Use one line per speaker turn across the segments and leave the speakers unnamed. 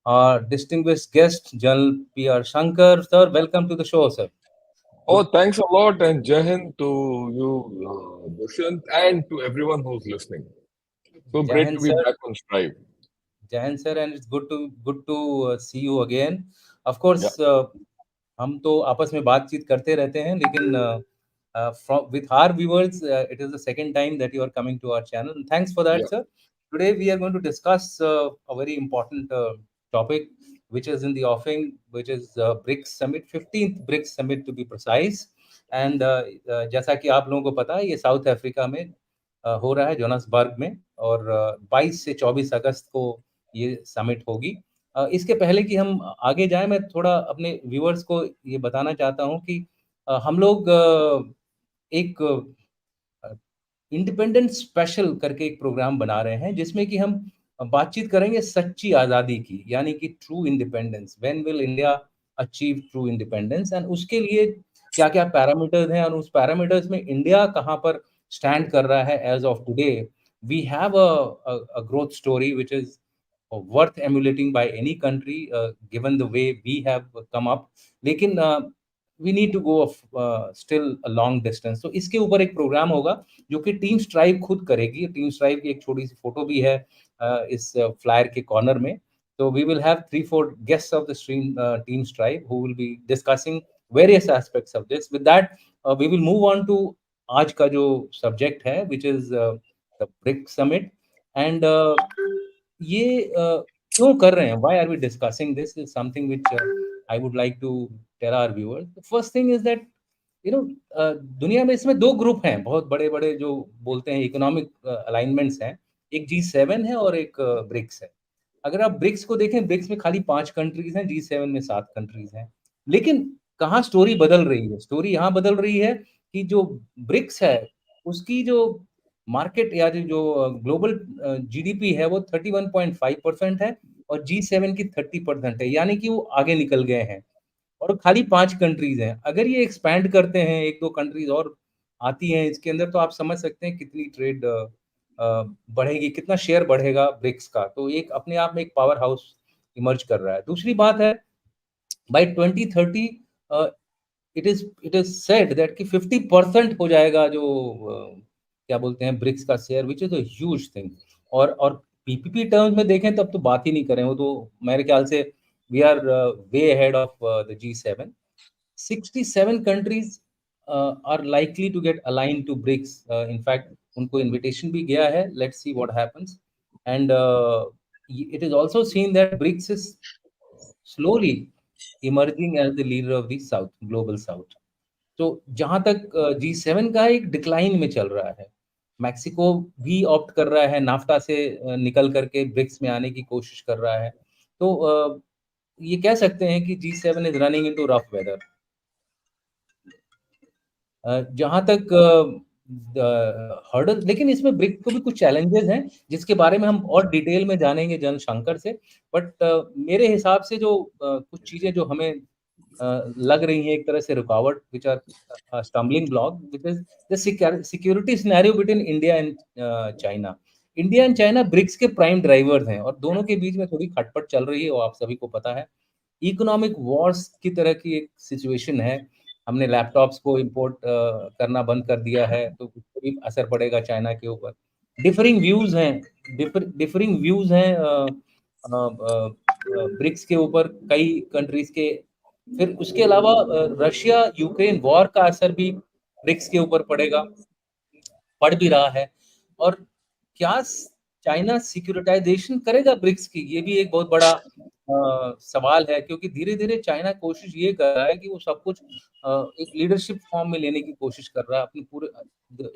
our distinguished guest, General PR Shankar. Sir, welcome to the show, sir.
Oh,
Good.
thanks a lot, and Jai Hind to you, Dushyant, and to everyone who's listening. So
Jai
great to
Hind,
be
sir.
back on Strive.
Jai Hind, sir, and it's good to see you again. Of
Yeah,
course, हम तो आपस में बातचीत करते रहते हैं, लेकिन from with our viewers, it is the second time that you are coming to our channel. And thanks for that,
yeah,
sir. Today we are going to discuss a very important topic, which is in the offing, which is BRICS Summit, 15th BRICS Summit to be precise. And जैसा कि आप लोगों को पता है, ये south Africa में हो रहा है, जोहान्सबर्ग में, और 22 से 24 अगस्त को ये समिट होगी। इसके पहले कि हम आगे जाएँ, मैं थोड़ा अपने व्यूअर्स को ये बताना चाहता हूँ कि हम लोग एक इंडिपेंडेंस स्पेशल करके एक प्रोग्राम बना रहे हैं, जिसमें कि हम बातचीत करेंगे सच्ची आज़ादी की, यानी कि true independence, when will India achieve true independence, and उसके लिए क्या-क्या पैरामीटर्स हैं और उस पैरामीटर्स में इंडिया कहाँ पर स्टैंड कर रहा है as of today. We have a growth story which is worth emulating by any country, given the way we have come up. लेकिन we need to go of still a long distance. तो इसके ऊपर एक programme होगा जो कि team strive खुद करेगी। टीम स्ट्राइव की एक छोटी सी फोटो भी है इस फ्लायर के कॉर्नर में। So we will have 3-4 guests of the stream team Strive who will be discussing various aspects of this. With that, we will move on to आज का जो subject है, which is the BRICS Summit. And ये क्यों कर रहे हैं? Why are we discussing this? Is something which I would like to tell our viewers. The first thing is that you know दुनिया में इसमें 2 ग्रुप हैं, बहुत बड़े-बड़े जो बोलते हैं इकोनॉमिक अलाइनमेंट्स हैं। एक G7 है और एक ब्रिक्स है। अगर आप ब्रिक्स को देखें, ब्रिक्स में खाली 5 कंट्रीज़ हैं, G7 में 7 कंट्रीज़ हैं। लेकिन कहाँ स्टोरी बदल रही है? स्टोरी यहाँ बदल रही है कि जो ब्रिक्स है, उसकी जो मार्केट या जो ग्लोबल जीडीपी है, वो 31.5% है और G7 की 30% है, यानी कि वो आगे निकल गए हैं। और खाली 5 कंट्रीज़ हैं। अगर ये एक्सपैंड करते हैं, 1-2 कंट्रीज़ और आती हैं इसके अंदर, तो आप समझ सकते हैं कितनी ट्रेड बढ़ेगी, कितना शेयर बढ़ेगा ब्रिक्स का। तो एक अपने आप में एक पावर हाउस इमर्ज कर रहा है। दूसरी बात है, by 2030 it is said that कि 50% हो जाएगा जो क्या बोलते हैं ब्रिक्स का share, which is a huge thing. और पीपीपी टर्म्स में देखें तब तो बात ही नहीं करें, वो तो मेरे ख्याल से we are way ahead of the G7. 67 countries are likely to get aligned to BRICS. In fact, उनको invitation भी गया है. Let's see what happens. And it is also seen that BRICS is slowly emerging as the leader of the South, global South. तो जहाँ तक G7 का एक decline में चल रहा है, मैक्सिको भी ऑप्ट कर रहा है, नाफ्टा से निकल करके ब्रिक्स में आने की कोशिश कर रहा है। तो ये कह सकते हैं कि G7 is running into rough weather. जहाँ तक हर्डल, लेकिन इसमें ब्रिक्स को भी कुछ चैलेंजेस हैं जिसके बारे में हम और डिटेल में जानेंगे जनरल शंकर से। बट मेरे हिसाब से जो कुछ चीजें जो हमें लग रही हैं एक तरह से रुकावट, which are stumbling block, which is the security scenario between India and China. India and China BRICS के प्राइम ड्राइवर्स हैं और दोनों के बीच में थोड़ी खटपट चल रही है, वो आप सभी को पता है। इकोनॉमिक वॉर्स की तरह की एक सिचुएशन है। हमने लैपटॉप्स को इंपोर्ट करना बंद कर दिया है, तो उसको भी असर पड़ेगा चाइना के ऊपर। डिफरिंग व्यूज हैं, डिफरिंग व्यूज हैं ब्रिक्स के ऊपर कई कंट्रीज के। फिर उसके अलावा रशिया यूक्रेन वॉर का असर भी ब्रिक्स के ऊपर पड़ेगा, पड़ भी रहा है। और क्या चाइना सिक्योरिटाइजेशन करेगा ब्रिक्स की, ये भी एक बहुत बड़ा सवाल है, क्योंकि धीरे धीरे चाइना कोशिश ये कर रहा है कि वो सब कुछ एक लीडरशिप फॉर्म में लेने की कोशिश कर रहा है, अपनी पूरे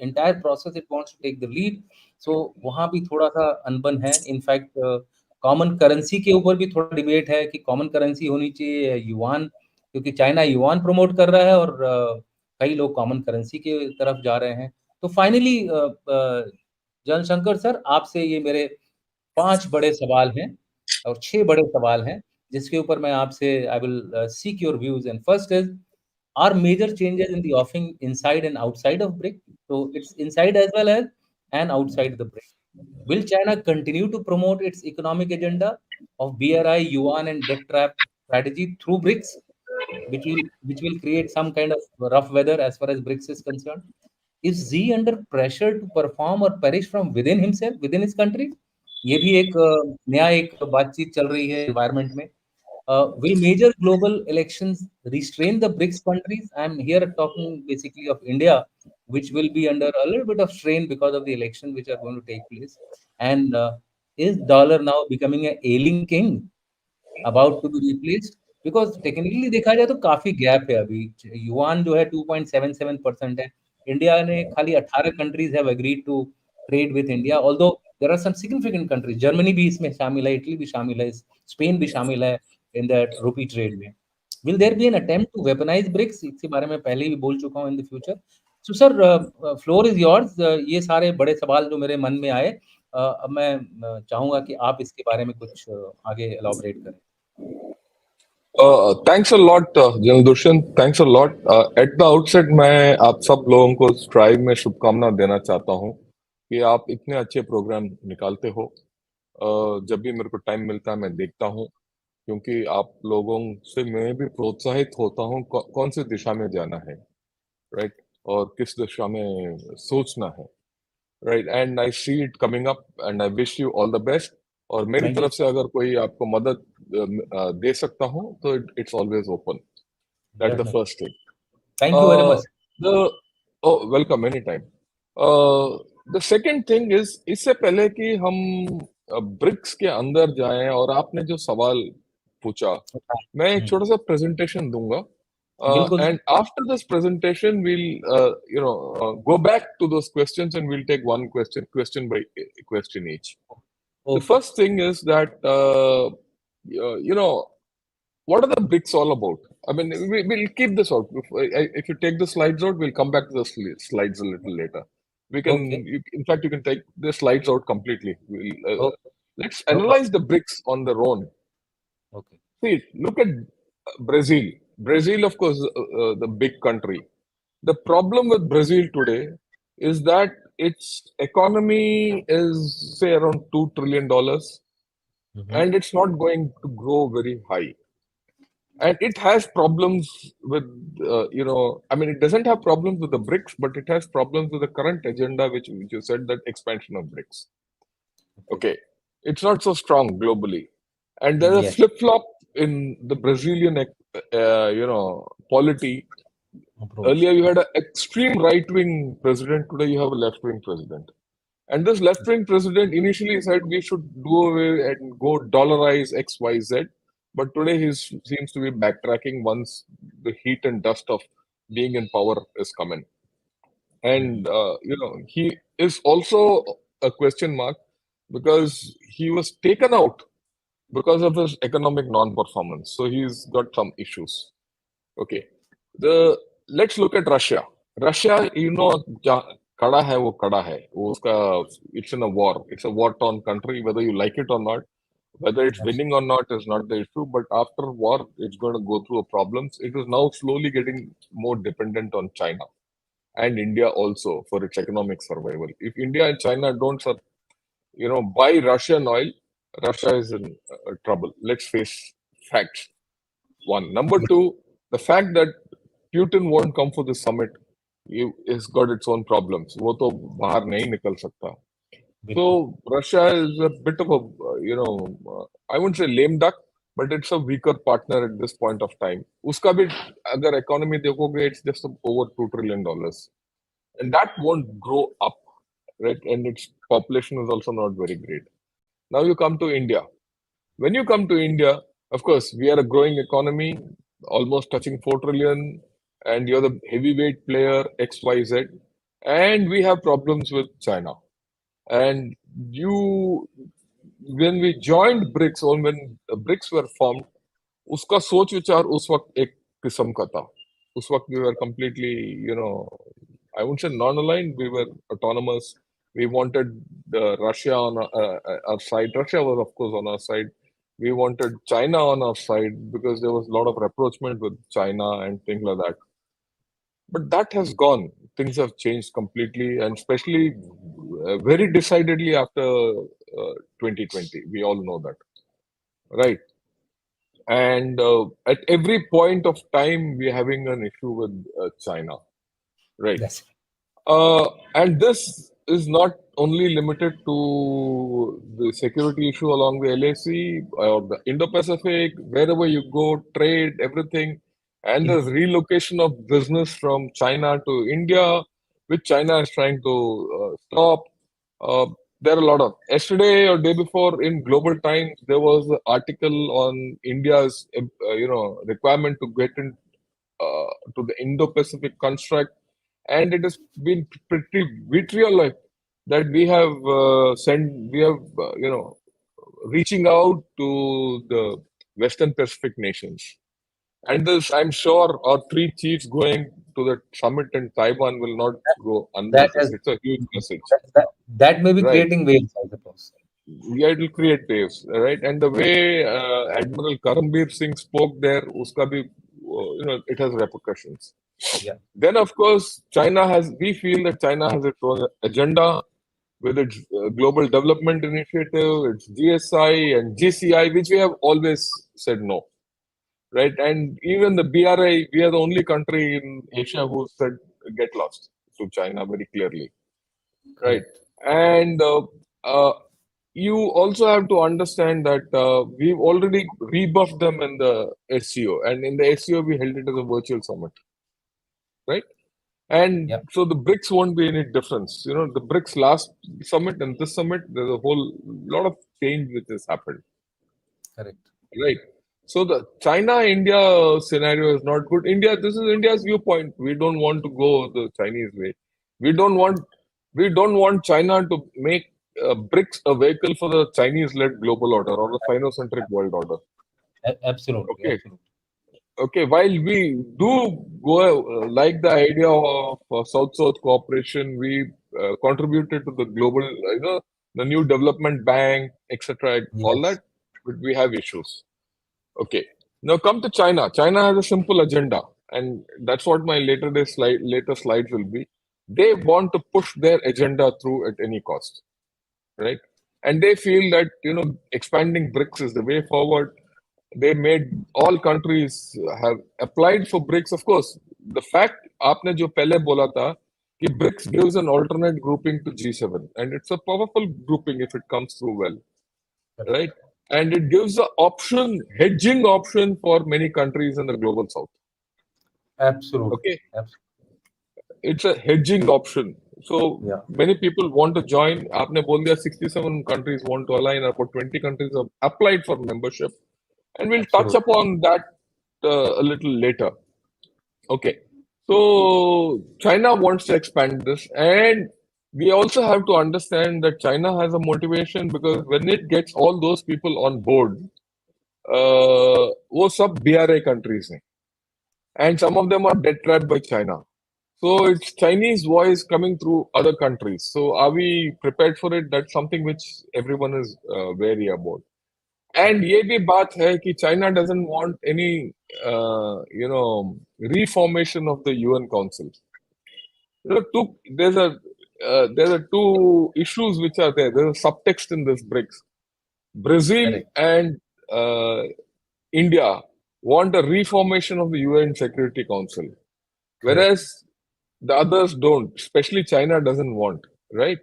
entire process it wants to take the lead. So वहाँ भी थोड़ा सा अनबन है। इनफैक्ट कॉमन करेंसी के ऊपर भी थोड़ा डिबेट है कि कॉमन करेंसी होनी चाहिए युआन, क्योंकि चाइना युआन प्रमोट कर रहा है और कई लोग कॉमन करेंसी के तरफ जा रहे हैं। तो फाइनली जनशंकर सर, आपसे ये मेरे 5 बड़े सवाल हैं और 6 बड़े सवाल हैं, जिसके ऊपर मैं आपसे I will seek your views. And first is, are major changes in the offing inside and outside of BRICS? तो it's inside as well as and outside the BRICS. Will China continue to promote its economic agenda of BRI, yuan, and debt trap strategy through BRICS, which will create some kind of rough weather as far as BRICS is concerned? Is Xi under pressure to perform or perish from within himself, within his country? ये भी एक नया एक बातचीत चल रही है environment में. Will major global elections restrain the BRICS countries? I'm here talking basically of India, which will be under a little bit of strain because of the elections which are going to take place. And is dollar now becoming a ailing king, about to be replaced? Because technically देखा जाए तो काफी gap है अभी. Yuan जो है 2.77% है. India ने खाली 18 countries have agreed to trade with India, although there are some significant countries. Germany भी इसमें शामिल है, इटली भी शामिल है, स्पेन भी शामिल है इन दैट रूपी ट्रेड में. Will there be an attempt to weaponize BRICS? इसके बारे में पहले भी बोल चुका हूं, in the future. So sir, floor is yours. ये सारे बड़े सवाल जो मेरे मन में आए, अब मैं चाहूंगा कि आप इसके बारे में कुछ आगे एलॉबरेट करें.
Thanks a lot, General Dushyant. Thanks a lot. At the outset, मैं आप सब लोगों को स्ट्राइव में शुभकामना देना चाहता हूँ कि आप इतने अच्छे प्रोग्राम निकालते हो. जब भी मेरे को टाइम मिलता है मैं देखता हूँ, क्योंकि आप लोगों से मैं भी प्रोत्साहित होता हूँ कौन सी दिशा में जाना है, राइट, और किस दिशा में सोचना है, right. And I see it coming up and I wish you all the best. और मेरी
थैंक यू.
तरफ से अगर कोई आपको मदद दे सकता हूँ तो it's always open. That's the
Definitely.
First thing.
Thank you very much.
The welcome any time. The second thing is, इससे पहले कि हम ब्रिक्स के अंदर जाएं, और आपने जो सवाल पूछा, मैं एक छोटा सा प्रेजेंटेशन दूंगा.
बिल्कुल.
And after this presentation, we'll go back to those questions and we'll take one question by question each. The
okay.
first thing is that, what are the BRICS all about? I mean, we'll keep this out. If you take the slides out, we'll come back to the slides a little later.
Okay.
In fact, you can take the slides out completely. Let's
now
analyze the BRICS on their own.
Okay.
See, look at Brazil. Brazil, of course, the big country. The problem with Brazil today is that its economy is, say, around $2 trillion, and it's not going to grow very high. And it has problems with, I mean, it doesn't have problems with the BRICS, but it has problems with the current agenda, which you said, that expansion of BRICS. Okay. It's not so strong globally. And there's a
Yes.
flip-flop in the Brazilian, polity.
Approach.
Earlier, you had an extreme right-wing president. Today, you have a left-wing president. And this left-wing president initially said we should do away and go dollarize X, Y, Z. But today, he seems to be backtracking once the heat and dust of being in power is coming. And, he is also a question mark because he was taken out because of his economic non-performance. So he's got some issues. Okay. Let's look at Russia. Russia, kada hai wo kada hai. It's in a war. It's a war-torn country, whether you like it or not. Whether it's winning or not is not the issue. But after war, it's going to go through problems. It is now slowly getting more dependent on China and India also for its economic survival. If India and China don't, buy Russian oil, Russia is in trouble. Let's face facts. One. Number two, the fact that Putin won't come for the summit has got its own problems. वो तो बाहर नहीं निकल सकता. So Russia is a bit of a, I wouldn't say lame duck, but it's a weaker partner at this point of time. उसका भी अगर economy देखोगे, it's just over $2 trillion, and that won't grow up, right? And its population is also not very great. Now you come to India. When you come to India, of course, we are a growing economy, almost touching 4 trillion, and you're the heavyweight player, XYZ, and we have problems with China. And when we joined BRICS, or when BRICS were formed, उसका सोच विचार उस वक्त एक किस्म का था. उस वक्त we were completely, I wouldn't say non-aligned, we were autonomous. We wanted Russia on our side. Russia was, of course, on our side. We wanted China on our side because there was a lot of rapprochement with China and things like that. But that has gone. Things have changed completely, and especially very decidedly after 2020. We all know that, right? And at every point of time, we're having an issue with China, right?
Yes.
And this is not only limited to the security issue along the LAC or the Indo-Pacific, wherever you go, trade, everything, and the relocation of business from China to India, which China is trying to stop. Uh, there are a lot of. Yesterday or day before in Global Times, there was an article on India's, requirement to get in to the Indo-Pacific construct, and it has been pretty vitriolic that we have reaching out to the Western Pacific nations. And this, I'm sure, our three chiefs going to the summit in Taiwan will not go
That
unnoticed.
is
It's a huge message,
that may be
right?
creating waves, I suppose.
Yeah, it will create waves, right? And the way Admiral Karambir Singh spoke there, uska bhi, it has repercussions.
Yeah,
Then, of course, we feel that China has its own agenda with its Global Development Initiative, its GSI and GCI, which we have always said no, right? And even the BRI, we are the only country in Asia who said get lost to China very clearly, right?
correct.
And you also have to understand that we've already rebuffed them in the SCO, and in the SCO we held it as a virtual summit, right? And
Yeah,
so the BRICS won't be any difference. The BRICS last summit and this summit, there's a whole lot of change which has happened,
correct.
right? So the China-India scenario is not good. This is India's viewpoint. We don't want to go the Chinese way. We don't want we don't want China to make BRICS a vehicle for the Chinese-led global order or the Sino-centric world order.
Absolutely,
Okay.
absolutely.
Okay, while we do go like the idea of South-South cooperation, we contributed to the global, the new development bank, etc., all
Yes,
that, but we have issues. Okay, now come to China. China has a simple agenda, and that's what my later slides will be. They want to push their agenda through at any cost, right? And they feel that expanding BRICS is the way forward. They made all countries have applied for BRICS. Of course, the fact आपने जो पहले बोला था कि BRICS gives an alternate grouping to G7, and it's a powerful grouping if it comes through well,
correct.
right? And it gives the hedging option for many countries in the global south.
Absolutely.
Okay,
Absolutely.
it's a hedging option. So
Yeah,
many people want to join. आपने बोल दिया 67 countries want to align, about 20 countries have applied for membership. And we'll touch
absolutely.
upon that a little later. Okay. So China wants to expand this, and we also have to understand that China has a motivation because when it gets all those people on board, वो सब BRI countries हैं, and some of them are debt trapped by China. So it's Chinese voice coming through other countries. So are we prepared for it? That's something which everyone is wary about. And ये भी बात है कि China doesn't want any, reformation of the UN Council. There's a two issues which are there. There's a subtext in this BRICS. Brazil
Correct.
and uh, India want a reformation of the UN Security Council,
Correct.
whereas the others don't. Especially China doesn't want, right?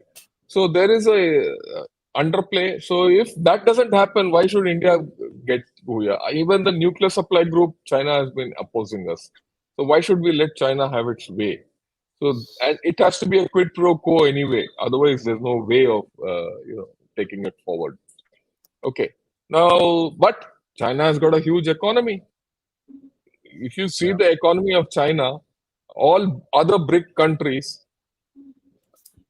So there is a underplay. So if that doesn't happen, why should India get Booyah? Even the nuclear supply group, China has been opposing us. So why should we let China have its way? So and it has to be a quid pro quo anyway. Otherwise, there's no way of taking it forward. Okay. Now, but China has got a huge economy. If you see
Yeah.
the economy of China, all other BRIC countries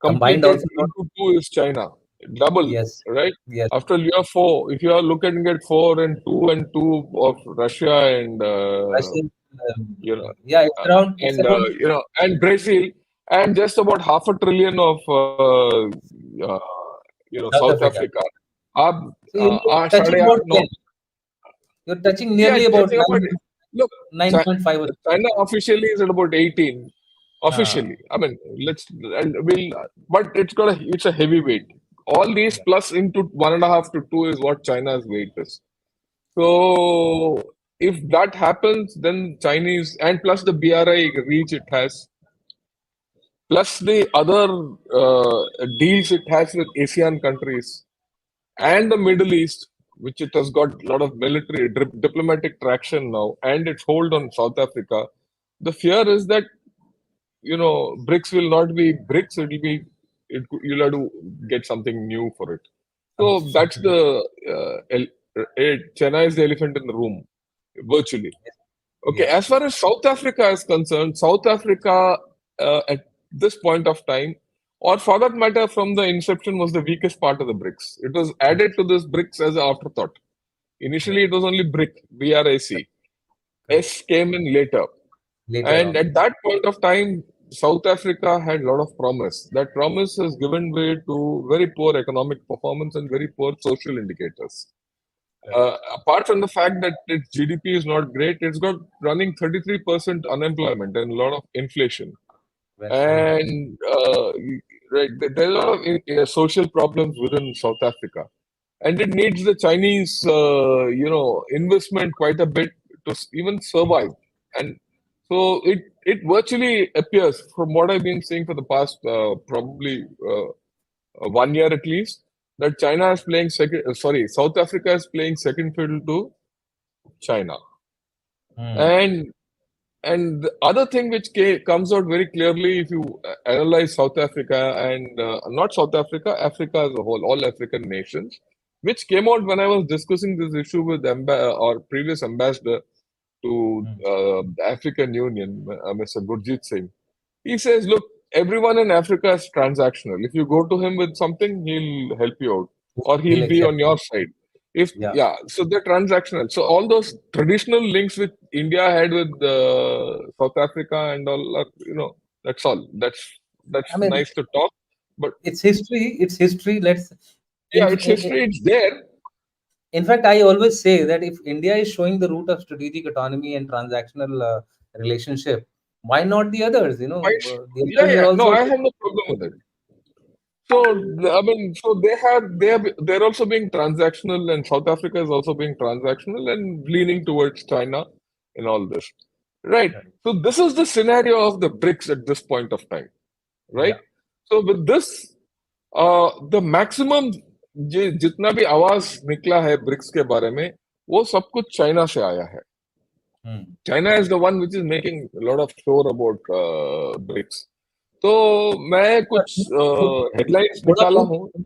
Combined
completed
also not.
into two is China. Double,
Yes.
right?
Yes.
After year four, if you are looking at 4 and 2 of Russia and
Russian,
you know
yeah,
and Brazil, and just about half a trillion of uh,
South
South
Africa.
Africa. आप
So you're touching
साढ़े
about
आठ नौ
10. You're touching
Yeah,
nearly
it's
about
touching about. Look,
9.5 or
China officially is at about 18. officially. I mean, but it's a heavy weight. All these
Yeah.
plus into 1.5 to 2 is what China's weight is. So if that happens, then Chinese and plus the BRI reach it has, plus the other deals it has with ASEAN countries and the Middle East, which it has got a lot of military diplomatic traction now, and its hold on South Africa. The fear is that BRICS will not be BRICS. You'll have to get something new for it. So that's the China is the elephant in the room, virtually. Okay,
Yes.
as far as South Africa is concerned, South Africa at this point of time, or for that matter, from the inception, was the weakest part of the BRICS. It was added to this BRICS as an afterthought. Initially,
Right.
it was only BRIC.
Correct.
S came in later.
Later
And
on.
at that point of time, South Africa had a lot of promise. That promise has given way to very poor economic performance and very poor social indicators.
Correct.
Apart from the fact that its GDP is not great, it's got running 33% unemployment and a lot of inflation.
Very high.
And right, there are a lot of social problems within South Africa. And it needs the Chinese, investment quite a bit to even survive. And so it virtually appears, from what I've been seeing for the past probably 1 year at least, that China is playing South Africa is playing second fiddle to China.
Hmm.
And the other thing which comes out very clearly if you analyze South Africa and not South Africa, Africa as a whole, all African nations, which came out when I was discussing this issue with our previous ambassador to
Hmm.
the African Union, Mr. Gurjit Singh. He says, look, everyone in Africa is transactional. If you go to him with something, he'll help you out or
He'll
he'll be
accept.
on your side.
Yeah.
So they're transactional. So all those traditional links which India had with South Africa and all, that's all. That's
I mean,
nice to talk, but
it's history. It's history.
yeah,
In,
it's
in,
history. It's there.
in fact, I always say that if India is showing the route of strategic autonomy and transactional relationship, why not the others? The
Yeah,
others are
yeah. No,
also.
I have no problem with it. So I mean, so they're also being transactional, and South Africa is also being transactional and leaning towards China in all this, right?
Right.
So this is the scenario of the BRICS at this point of time, right?
Yeah.
So with this, the maximum जितना भी आवाज निकला है BRICS के बारे में, वो सब कुछ चाइना से आया है.
Hmm.
China is the one which is making a lot of sure about BRICS. तो मैं कुछ हेडलाइंस
थोड़ा
निकाला
बहुत
हूँ.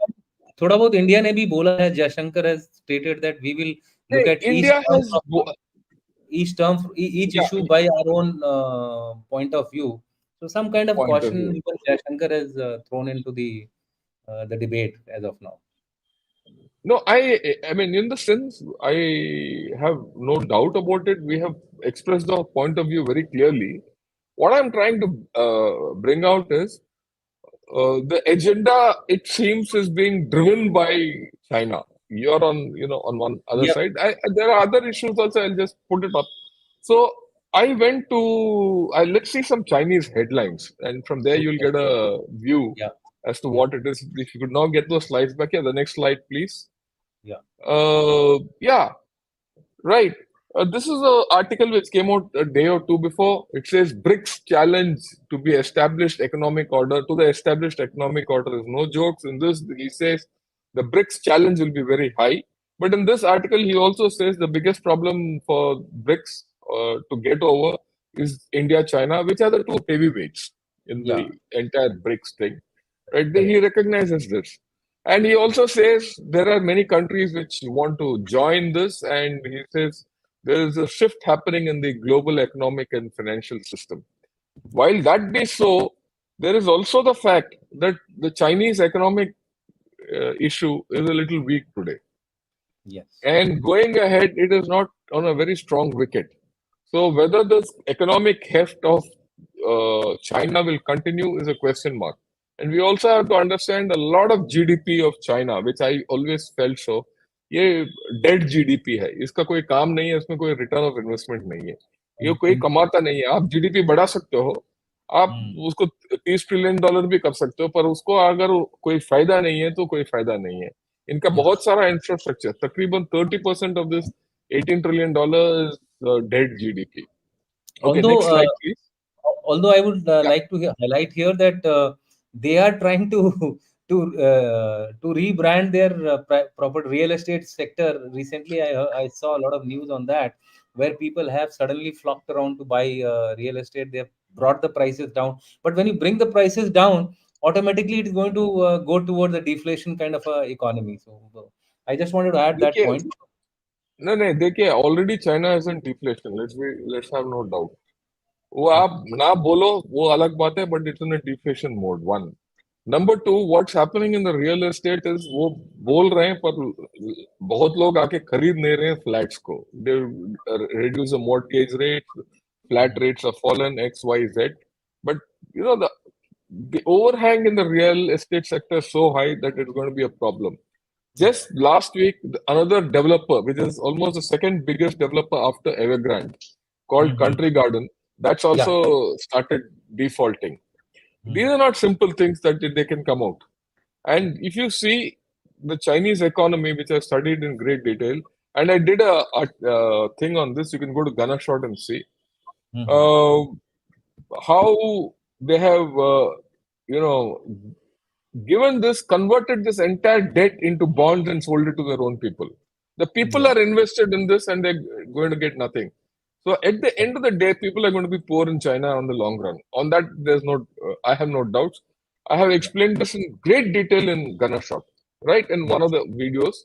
थोड़ा बहुत इंडिया ने भी बोला है. Jaishankar has stated that we will look at
India has,
each
yeah,
issue by our own point of view. So some kind of
point of
caution
view.
even Shankar has thrown into the debate as of now.
No, I mean, in the sense, I have no doubt about it. We have expressed our point of view very clearly. What I'm trying to bring out is the agenda, it seems, is being driven by China. You're on one other
Yep.
side. There are other issues also. I'll just put it up. So I went to, let's see some Chinese headlines, and from there you'll
Okay.
get a view
Yeah.
as to
Yeah.
what it is. If you could now get those slides back here, the next slide, please.
Yeah.
Yeah, right. This is an article which came out a day or two before. It says BRICS challenge to be established economic order. To the established economic order, there's no jokes in this. He says the BRICS challenge will be very high. But in this article, he also says the biggest problem for BRICS to get over is India, China, which are the two heavyweights in
Yeah.
the entire BRICS thing. Right? He
Correct.
recognizes this. And he also says there are many countries which want to join this, and he says there is a shift happening in the global economic and financial system. While that be so, there is also the fact that the Chinese economic issue is a little weak today.
Yes.
And going ahead, it is not on a very strong wicket. So whether this economic heft of China will continue is a question mark. And we also have to understand a lot of GDP of China, which I always felt so. ये dead GDP है, इसका कोई काम नहीं है, इसमें कोई return of investment नहीं है, ये कोई
In
कमाता नहीं है. आप जीडीपी बढ़ा सकते हो, आप उसको $30 ट्रिलियन भी कर सकते हो, पर उसको अगर कोई फायदा नहीं है तो कोई फायदा नहीं है। इनका बहुत सारा इंफ्रास्ट्रक्चर, तकरीबन 30% of this $18 trillion dead GDP. Okay, next
Although,
slide, please.
I would
Yeah.
like to highlight here that they are trying to to rebrand their proper real estate sector. Recently, I saw a lot of news on that, where people have suddenly flocked around to buy real estate. They have brought the prices down, but when you bring the prices down, automatically it is going to go towards the deflation kind of a economy. So I just wanted to add that
देखिए,
point.
नहीं देखिए, already China is in deflation, let's have no doubt. वो आप ना बोलो वो अलग बात है, but it's in deflation mode, one. Number two, what's happening in the real estate is, वो बोल रहे हैं पर बहुत लोग आके खरीद नहीं रहे हैं फ्लैट्स को। They reduce the mortgage rate, flat rates are fallen, XYZ, but you know the overhang in the real estate sector is so high that it's going to be a problem. Just last week, another developer, which is almost the second biggest developer after Evergrande, called Country Garden, that's also started defaulting. These are not simple things that they can come out. And if you see the Chinese economy, which I studied in great detail, and I did a thing on this, you can go to Ganashot and see how they have, given this, converted this entire debt into bonds and sold it to their own people. The people are invested in this and they're going to get nothing. So at the end of the day, people are going to be poor in China on the long run. On that, there's no, I have no doubts. I have explained this in great detail in Ganashot, right? In one of the videos,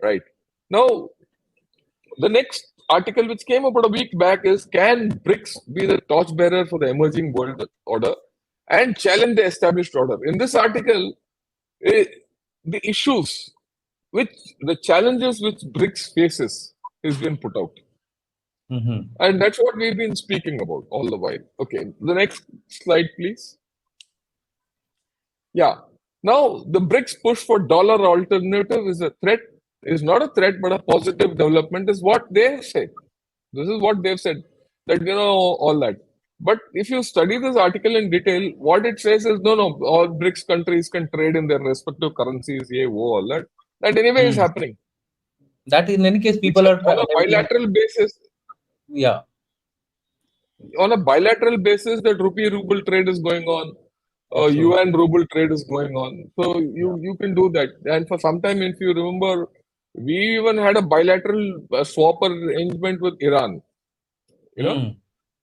right? Now, the next article which came about a week back is, can BRICS be the torchbearer for the emerging world order and challenge the established order? In this article, the issues, the challenges which BRICS faces has been put out. And that's what we've been speaking about all the while. Okay, the next slide, please. Yeah. Now, the BRICS push for dollar alternative is a threat, is not a threat, but a positive development, is what they have said. This is what they've said, that, all that. But if you study this article in detail, what it says is, no, all BRICS countries can trade in their respective currencies, all that. That anyway is happening.
That in any case, people are
on a bilateral basis.
Yeah.
On a bilateral basis, that rupee-ruble trade is going on. Yuan-ruble trade is going on. So you can do that. And for some time, if you remember, we even had a bilateral swap arrangement with Iran. So,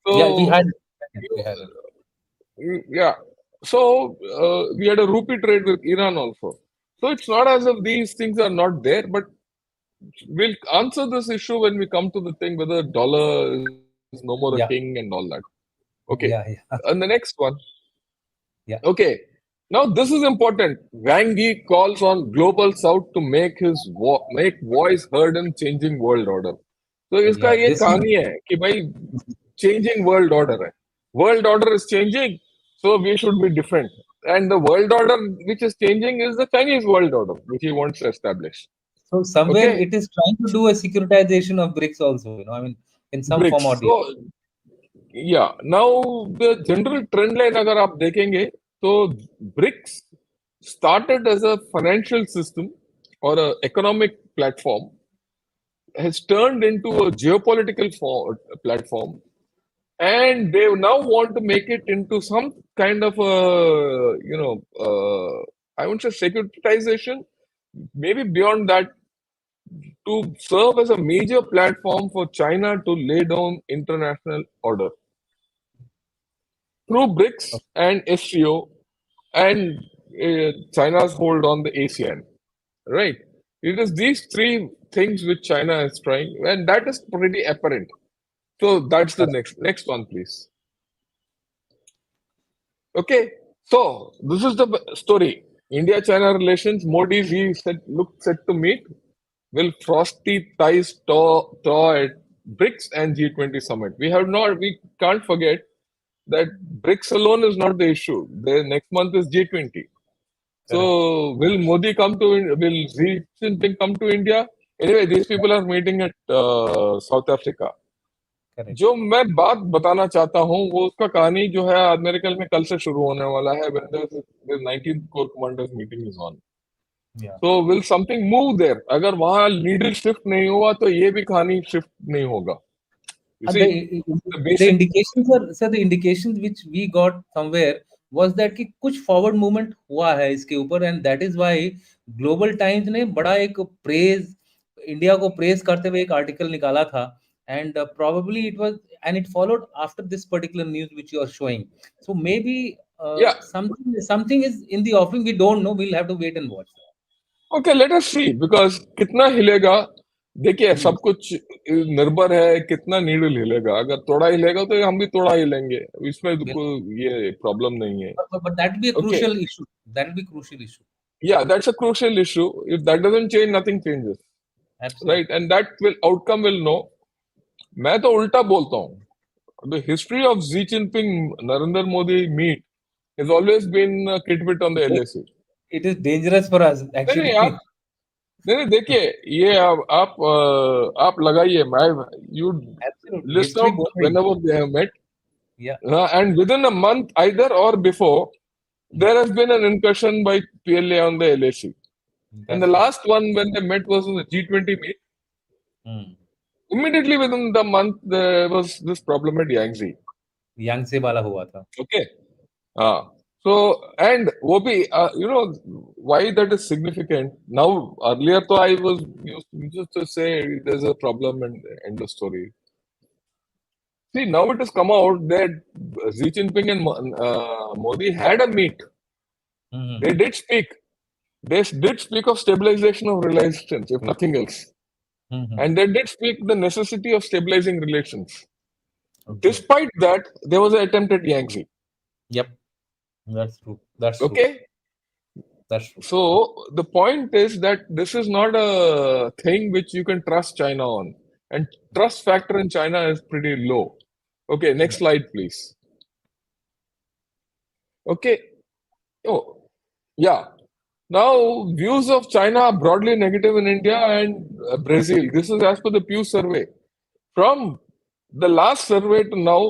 yeah, we had
it. Yeah. So we had a rupee trade with Iran also. So it's not as if these things are not there, but we'll answer this issue when we come to the thing whether dollar is no more the king and all that. Okay. And the next one.
Yeah.
Okay. Now this is important. Wang Yi calls on Global South to make voice heard in changing world order. So इसका ये कहानी है कि भाई changing world order है. World order is changing, so we should be different. And the world order which is changing is the Chinese world order, which he wants to establish.
So somewhere it is trying to do a securitization of BRICS also, I mean, in some form or the other.
Yeah. Now the general trend line, अगर आप देखेंगे, so BRICS started as a financial system or an economic platform, has turned into a geopolitical platform, and they now want to make it into some kind of a, I won't say securitization, maybe beyond that, to serve as a major platform for China to lay down international order through BRICS and SCO and China's hold on the ASEAN, right? It is these three things which China is trying, and that is pretty apparent. So that's the next one, please. Okay, so this is the story. India-China relations. Modi looked set to meet. Will frosty ties thaw at BRICS and G20 summit? We can't forget that BRICS alone is not the issue. The next month is G20. So will Modi will Xi Jinping come to India? Anyway, these people are meeting at South Africa.
Correct.
जो मैं बात बताना चाहता हूँ वो उसका कहानी जो है मेरे ख्याल में कल से शुरू होने वाला है, when the 19th core commanders meeting is on.
या
So will something move there? अगर वहां लीडर शिफ्ट नहीं हुआ तो ये भी कहानी शिफ्ट नहीं होगा। You see, the
the
basic,
indications are, sir, the indications which we got somewhere was that कि कुछ फॉरवर्ड मूवमेंट हुआ है इसके ऊपर, and that is why global times ने बड़ा एक प्रेज, इंडिया को प्रेज करते हुए एक आर्टिकल निकाला था, and probably it was, and it followed after this particular news which you are showing. So maybe
yeah,
something is in the offing, we don't know, we'll have to wait and watch.
okay, let us see, because कितना हिलेगा, देखिए
Hmm.
सब कुछ निर्भर है कितना needle हिलेगा। अगर थोड़ा हिलेगा तो हम भी थोड़ा हिलेंगे, इसमें तो
Will-
कोई ये प्रॉब्लम नहीं है।
but that will be a
okay,
crucial issue. That will be crucial issue.
yeah, that's a crucial issue. If that doesn't change, nothing changes, right?
Absolutely.
And that will outcome will know। मैं तो उल्टा बोलता हूँ, the history of Xi Jinping Narendra Modi meet has always been a tidbit on the LAC।
It is dangerous for us
नहीं नहीं
actually.
आप, नहीं नहीं देखिए, ये आप लगाइए, मैं you
Absolutely.
list
History
out
both ways.
whenever they have met,
Yeah.
and within a month either or before there has been an incursion by PLA on the LAC, and the
That's right.
last one when they met was in the G20 meet।
Hmm.
Immediately within the month there was this problem at Yangtze।
Yangtze वाला हुआ था.
Okay, so and वो भी you know why that is significant now। Earlier तो I was used to say there's a problem and end of story। See, now it has come out that Xi Jinping and Modi had a meet।
Hmm.
They did speak, they did speak of stabilization of relations if nothing else,
Hmm.
and they did speak the necessity of stabilizing relations।
Okay.
Despite that there was an attempt at Yangtze।
Yep. That's true. That's true.
Okay,
That's true.
so the point is that this is not a thing which you can trust China on, and trust factor in China is pretty low। Okay, next
Yeah.
slide, please। Okay, oh, yeah. Now, views of China are broadly negative in India and Brazil. This is as per the Pew survey. From the last survey to now,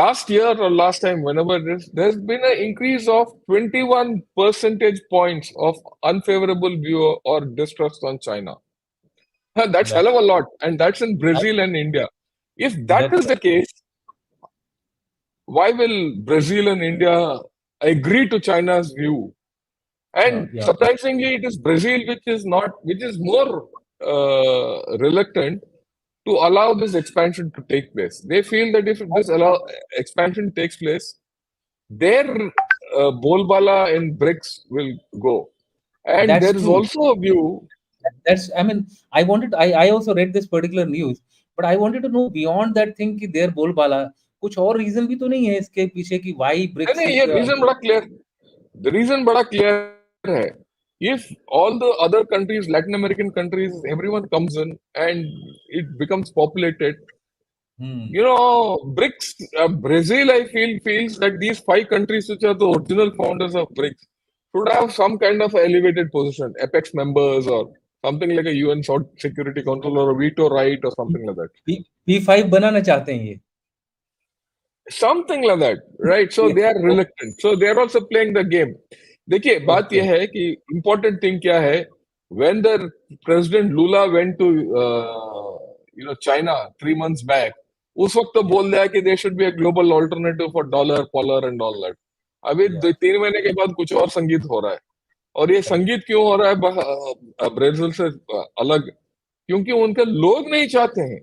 last year or last time, whenever it is, there's been an increase of 21 percentage points of unfavorable view or distrust on China। That's hell
That's
of a lot, and that's in
I,
Brazil and India। If that
that's
is the case, why will Brazil and India agree to China's view? And
yeah.
surprisingly, it is Brazil which is more reluctant to allow this expansion to take place। They feel that if this expansion takes place, their bolbala in BRICS will go। And
That's
there is
true.
also a view,
That's, I mean, I also read this particular news, but I wanted to know beyond that thing कि their बोलबाला कुछ और reason भी तो नहीं है इसके पीछे कि why BRICS
नहीं
is
ये रीजन बड़ा क्लियर, the reason बड़ा क्लियर है। If all the other countries, Latin American countries, everyone comes in and it becomes populated,
hmm,
you know, BRICS, Brazil, I feel, feels that these five countries, which are the original founders of BRICS, should have some kind of elevated position, apex members or something like a UN Security Council or a veto right or something like that।
P5 बनाना चाहते हैं ये.
Something like that, right? So
Yeah.
they are reluctant, so they are also playing the game। देखिए बात
Okay.
यह है कि important thing क्या है, when the President Lula went to China 3 months back, उस वक्त तो
Yeah.
बोल दिया कि there should be a global alternative for dollar, polar and all that। अभी
Yeah.
3 महीने के बाद कुछ और संगीत हो रहा है, और ये
Correct.
संगीत क्यों हो रहा है ब्राजील से अलग? क्योंकि उनके लोग नहीं चाहते हैं।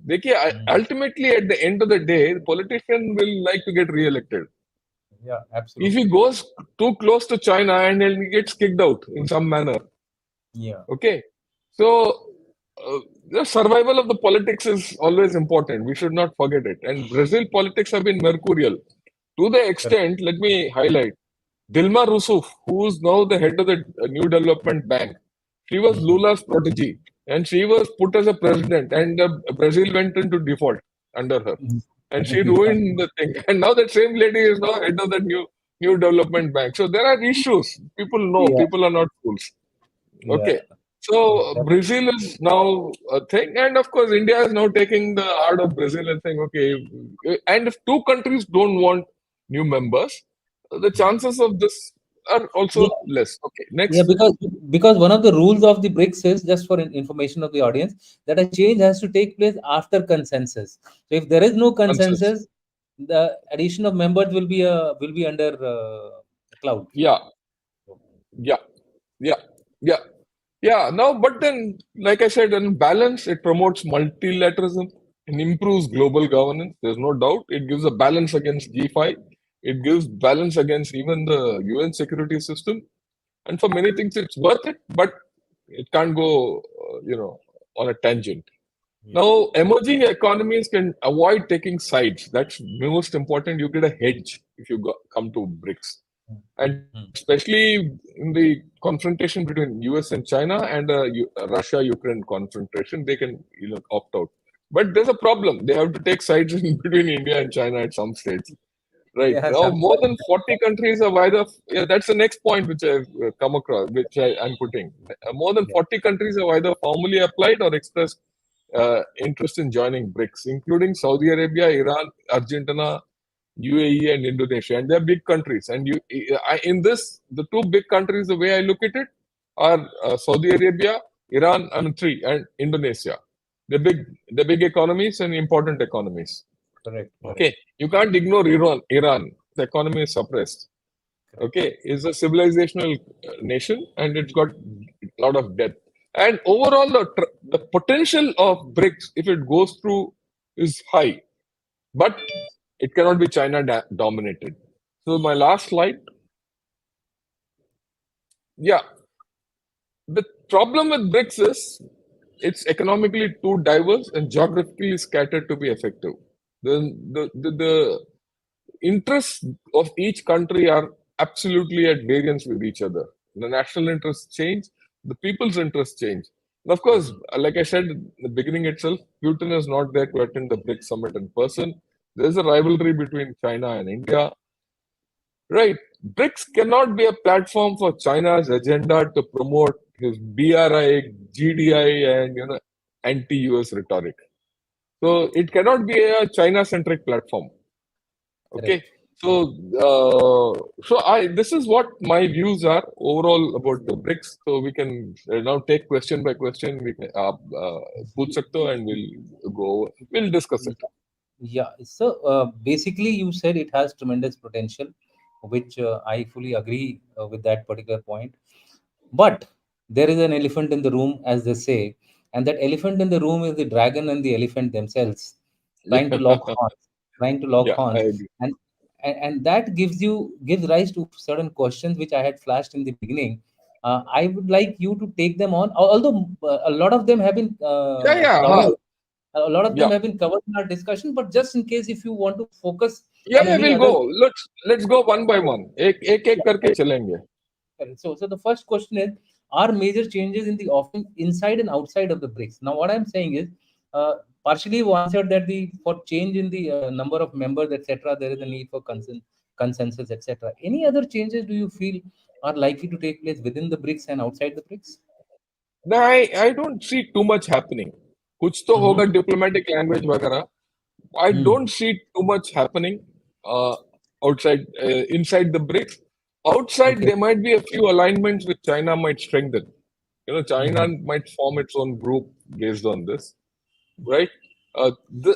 देखिए ultimately at the end of the day, the politician will like to get re-elected।
Yeah.
If
Absolutely.
he goes too close to China and he gets kicked out in some manner,
Yeah.
okay, so the survival of the politics is always important, we should not forget it। And Brazil politics have been mercurial to the
Correct.
extent, let me highlight, Dilma Rousseff, who is now the head of the New Development Bank, she was
Mhm.
Lula's protege, and she was put as a president, and Brazil went into default under her, and she
Yeah.
ruined the thing. And now that same lady is now head of the New Development Bank. So there are issues. People know.
Yeah.
People are not fools.
Yeah.
Okay. So Brazil is now a thing, and of course India is now taking the heart of Brazil and saying, okay, and if two countries don't want new members, the chances of this are also
Yeah,
less. Okay,
yeah,
next.
because one of the rules of the BRICS is, just for information of the audience, that a change has to take place after consensus. So if there is no
Answers.
consensus, the addition of members will be under cloud.
Yeah, yeah, yeah, yeah, yeah. Now, but then, like I said, in balance, it promotes multilateralism and improves global governance. There's no doubt. It gives a balance against G5. It gives balance against even the UN security system. And for many things, it's worth it, but it can't go, on a tangent.
Yeah.
Now, emerging economies can avoid taking sides. That's most important. You get a hedge if you come to BRICS, and especially in the confrontation between US and China and Russia-Ukraine confrontation, they can opt out. But there's a problem. They have to take sides in between India and China at some stage. Right
Yeah,
now, more than 40 countries have either. Yeah, that's the next point which I've come across, which I'm putting. More than 40 countries have either formally applied or expressed interest in joining BRICS, including Saudi Arabia, Iran, Argentina, UAE, and Indonesia, and they're big countries. And in this, the two big countries, the way I look at it, are Saudi Arabia, Iran, and three, and Indonesia. They're big economies and important economies.
correct.
Okay, you can't ignore Iran. Iran, the economy is suppressed. Okay, it's a civilizational nation, and it's got a lot of debt. And overall, the potential of BRICS, if it goes through, is high, but it cannot be China dominated. So my last slide. Yeah, the problem with BRICS is it's economically too diverse and geographically scattered to be effective. The interests of each country are absolutely at variance with each other. The national interests change, the people's interests change. And of course, like I said in the beginning itself, Putin is not there to attend the BRICS summit in person. There's a rivalry between China and India. Right. BRICS cannot be a platform for China's agenda to promote his BRI, GDI, and anti-US rhetoric. So it cannot be a China-centric platform. Okay.
Correct.
So this is what my views are overall about the BRICS. So we can now take question by question. We can put sector and we'll discuss it.
Yeah. So basically, you said it has tremendous potential, which I fully agree with that particular point. But there is an elephant in the room, as they say, and that elephant in the room is the dragon and the elephant themselves, trying to lock horns, trying to lock
Yeah, I
horns,
agree.
and and that gives rise to certain questions which I had flashed in the beginning. I would like you to take them on, although a lot of them have been
Yeah, yeah,
covered. A lot of them
yeah.
have been covered in our discussion, but just in case if you want to focus
Yeah,
on
yeah,
any
we'll
other.
go. Let's go one by one. एक करके चलेंगे.
Correct. So the first question is: are major changes in the offering inside and outside of the BRICS? Now, what I'm saying is, partially you answered that the for change in the number of members, etc., there is a need for consensus, etc. Any other changes do you feel are likely to take place within the BRICS and outside the BRICS?
No, I don't see too much happening. कुछ तो
Mm-hmm.
होगा diplomatic language वगैरह. I don't see too much happening uh, inside the BRICS. Outside,
Okay.
there might be a few alignments which China might strengthen. China
Mm-hmm.
might form its own group based on this, right? The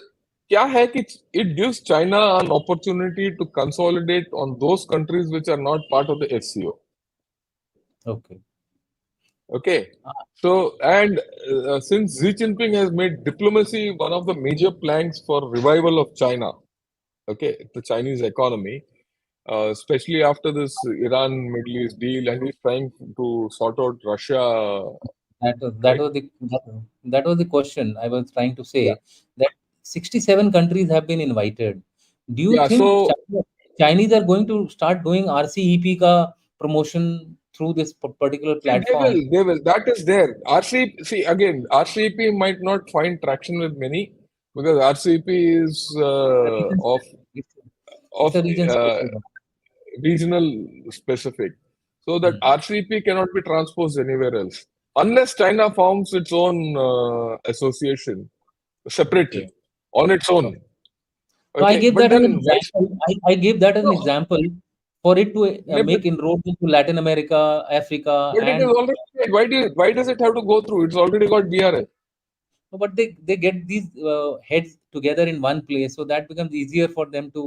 क्या है कि it gives China an opportunity to consolidate on those countries which are not part of the SCO.
Okay.
Okay. So, and since Xi Jinping has made diplomacy one of the major planks for revival of China, okay, the Chinese economy, especially after this Iran Middle East deal, and he's trying to sort out Russia,
That
right?
was that was the question I was trying to
Yeah.
say, that 67 countries have been invited. Do you
Yeah.
think
So
Chinese are going to start doing RCEP ka promotion through this particular
see,
platform?
they will. That is there. RCP, see, again, RCP might not find traction with many because RCP is
The region
of
specific. It's
of
a region
uh,
specific.
regional specific. So that RCP cannot be transposed anywhere else. unless China forms its own association separately
Okay.
on its own.
So I
Okay,
gave
but
that as an
then why?
example. I gave that as an
No,
example for it to
no,
make inroads into Latin America, Africa,
but it is
and
already there. Why does it have to go through? It's already got BRI.
but they get these heads together in one place, so that becomes easier for them to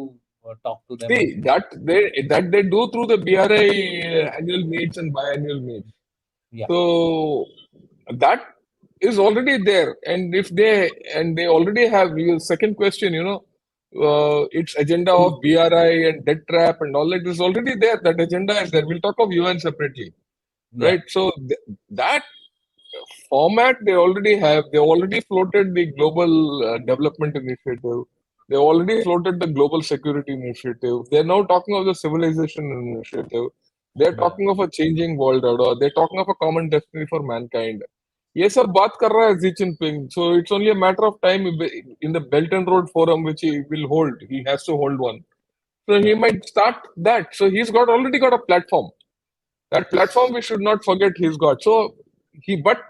talk to them and
See that they do through the BRI annual meets and biannual meets.
yeah,
So that is already there, and if they already have your second question, its agenda of BRI and debt trap and all that is already there. That agenda is there. We'll talk of UN separately,
yeah,
right? So that format they already have. They already floated the global development initiative. They already floated the global security initiative. They're now talking of the civilization initiative. They're
yeah.
talking of a changing world order. They're talking of a common destiny for mankind. ये सब बात कर रहा है Xi Jinping. So it's only a matter of time in the Belt and Road Forum, which he will hold. He has to hold one. So he
Yeah.
might start that. So he's got already got a platform. That platform we should not forget he's got. So but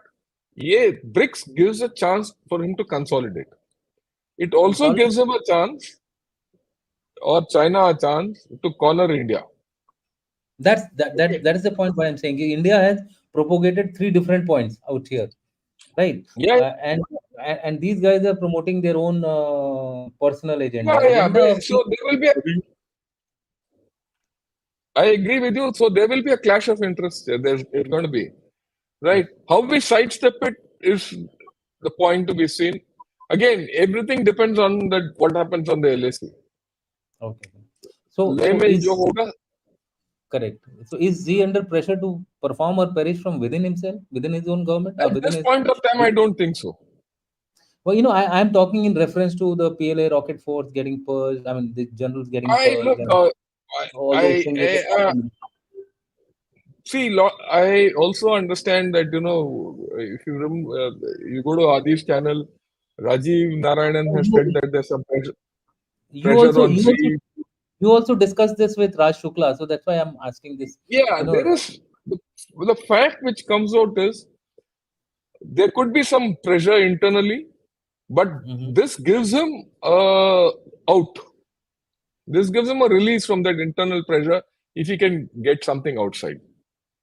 yeah, BRICS gives a chance for him to consolidate. It also
Consolidate.
gives him a chance, or China a chance, to corner India.
That
Okay.
that is the point why I'm saying India has propagated three different points out here, right?
Yeah,
And these guys are promoting their own personal
yeah,
agenda.
yeah.
Agenda of
So there will be. I agree with you. So there will be a clash of interests. There's it's going to be
yeah.
right. How we sidestep it is the point to be seen. Again, everything depends on what happens on the LAC.
Okay. So
Layman jo
is
hoga,
correct. So is he under pressure to perform or perish from within himself, within his own government, or
at
within
this
his?
point of time, I don't think so.
Well, I'm talking in reference to the PLA rocket force getting purged. I mean, the generals getting
I
purged
look.
and all those things which are happening.
See, I also understand that, if you go to Adi's channel, Rajiv Narayanan has
You,
said that there's some
you
pressure
also
on
you also
Z.
you also discussed this with Raj Shukla, so that's why I'm asking this.
Yeah,
You know,
there is the fact which comes out is there could be some pressure internally, but
mhm.
this gives him out. This gives him a release from that internal pressure if he can get something outside.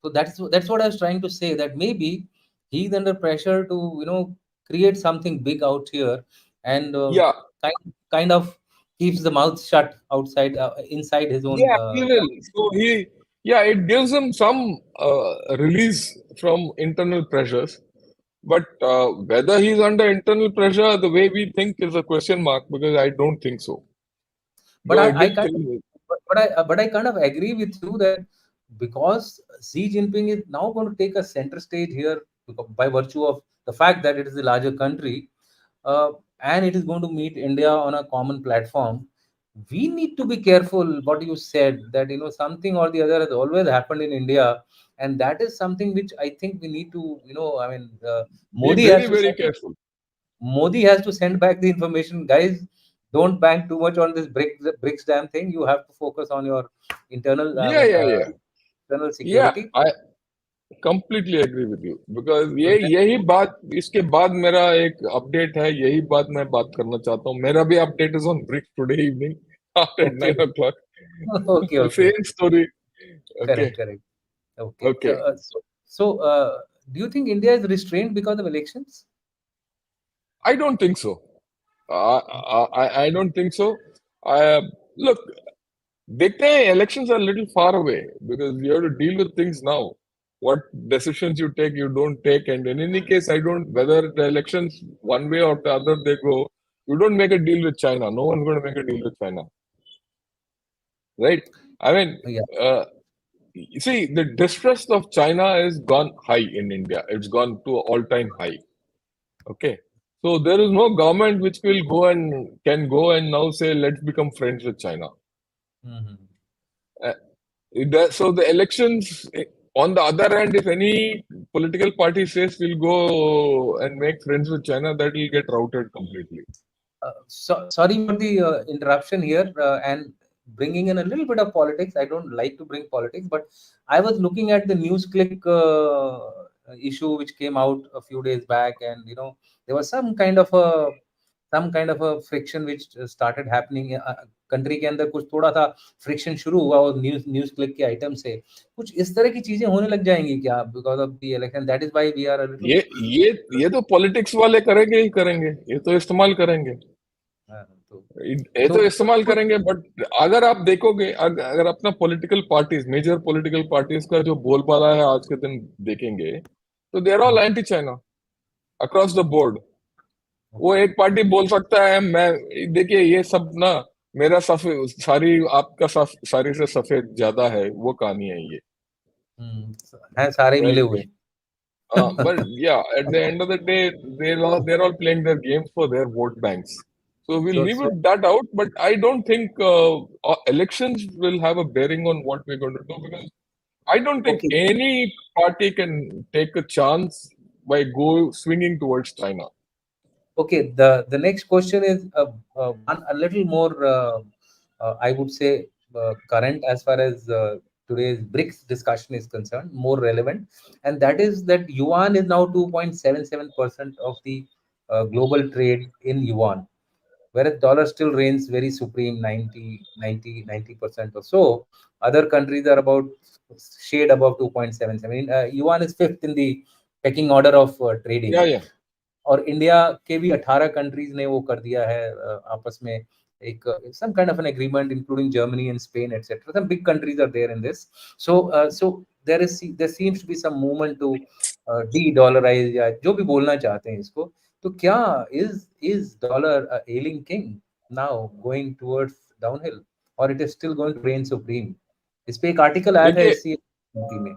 So that's what I was trying to say. That maybe he's under pressure to create something big out here, and
Yeah,
kind of keeps the mouth shut outside, inside his own.
yeah, he will. So yeah, it gives him some release from internal pressures. But whether he's under internal pressure the way we think is a question mark because I don't think so.
But
Though I
I
did
kind of,
think,
but I kind of agree with you that because Xi Jinping is now going to take a center stage here by virtue of the fact that it is the larger country, uh, and it is going to meet India on a common platform. We need to be careful what you said, that something or the other has always happened in India, and that is something which I think we need to I mean,
be
Modi
very,
has to
very
send
careful.
Modi has to send back the information, guys. Don't bank too much on this bricks damn thing. You have to focus on your internal,
Yeah, yeah, yeah.
internal
Yeah,
security.
I completely agree with you because
So
ये यही बात इसके बाद मेरा एक update है यही बात मैं बात करना चाहता हूँ मेरा भी update is on BRICS today evening after
okay,
9 o'clock.
okay, okay,
Same story. Okay,
correct. Okay.
okay.
Do you think India is restrained because of elections?
I don't think so. I don't think so. I look. देखते हैं elections are a little far away because you have to deal with things now. What decisions you take, you don't take, and in any case, I don't. Whether the elections one way or the other they go, you don't make a deal with China. No one's going to make a deal with China, right? I mean,
Yeah.
uh, you see, the distrust of China has gone high in India. It's gone to all-time high. Okay, so there is no government which will go and can go and now say let's become friends with China.
Mhm.
Uh, so the elections, on the other hand, if any political party says we'll go and make friends with China, that will get routed completely.
Sorry for the interruption here, and bringing in a little bit of politics. I don't like to bring politics, but I was looking at the news click issue which came out a few days back, and there was some kind of a friction which started happening. Country के अंदर कुछ थोड़ा सा friction शुरू हुआ और news click के item से कुछ इस तरह की चीजें होने लग जाएंगी क्या, because of the election? That is why we are a little
ये तो पॉलिटिक्स वाले करेंगे ही करेंगे, ये तो इस्तेमाल करेंगे,
तो
ये तो इस्तेमाल करेंगे। बट अगर आप देखोगे, अगर अपना political parties, major political parties का जो बोलबाला है आज के दिन देखेंगे, तो they are all anti China across the board. वो एक पार्टी बोल सकता है मैं, देखिए ये सब ना, मेरा सफेद सारी आपका सारी से सफेद ज्यादा है, वो कहानी है ये,
है सारे मिले
राइट?
हुए।
But yeah, at the end of the day, they're all playing their games for their vote banks. So we'll leave
So
it that out. But I don't think elections will have a bearing on what we're going to do, because I don't think
okay.
any party can take a chance by swinging towards China.
Okay, the next question is one a little more, I would say, current as far as today's BRICS discussion is concerned, more relevant, and that is that yuan is now 2.77% of the global trade in yuan, whereas dollar still reigns very supreme, 90% or so. Other countries are about shade above 2.77. Yuan is fifth in the pecking order of trading.
Yeah, yeah.
और India के भी 18 countries ने वो कर दिया है आपस में एक some kind of an agreement, including Germany and Spain, etc. Some big countries are there in this. So there seems to be some movement to de-dollarize, या जो भी बोलना चाहते हैं इसको। तो क्या is dollar a ailing king now, going towards downhill, or it is still going to reign supreme? इस पे एक आर्टिकल आया था
देखिए,
इसी में।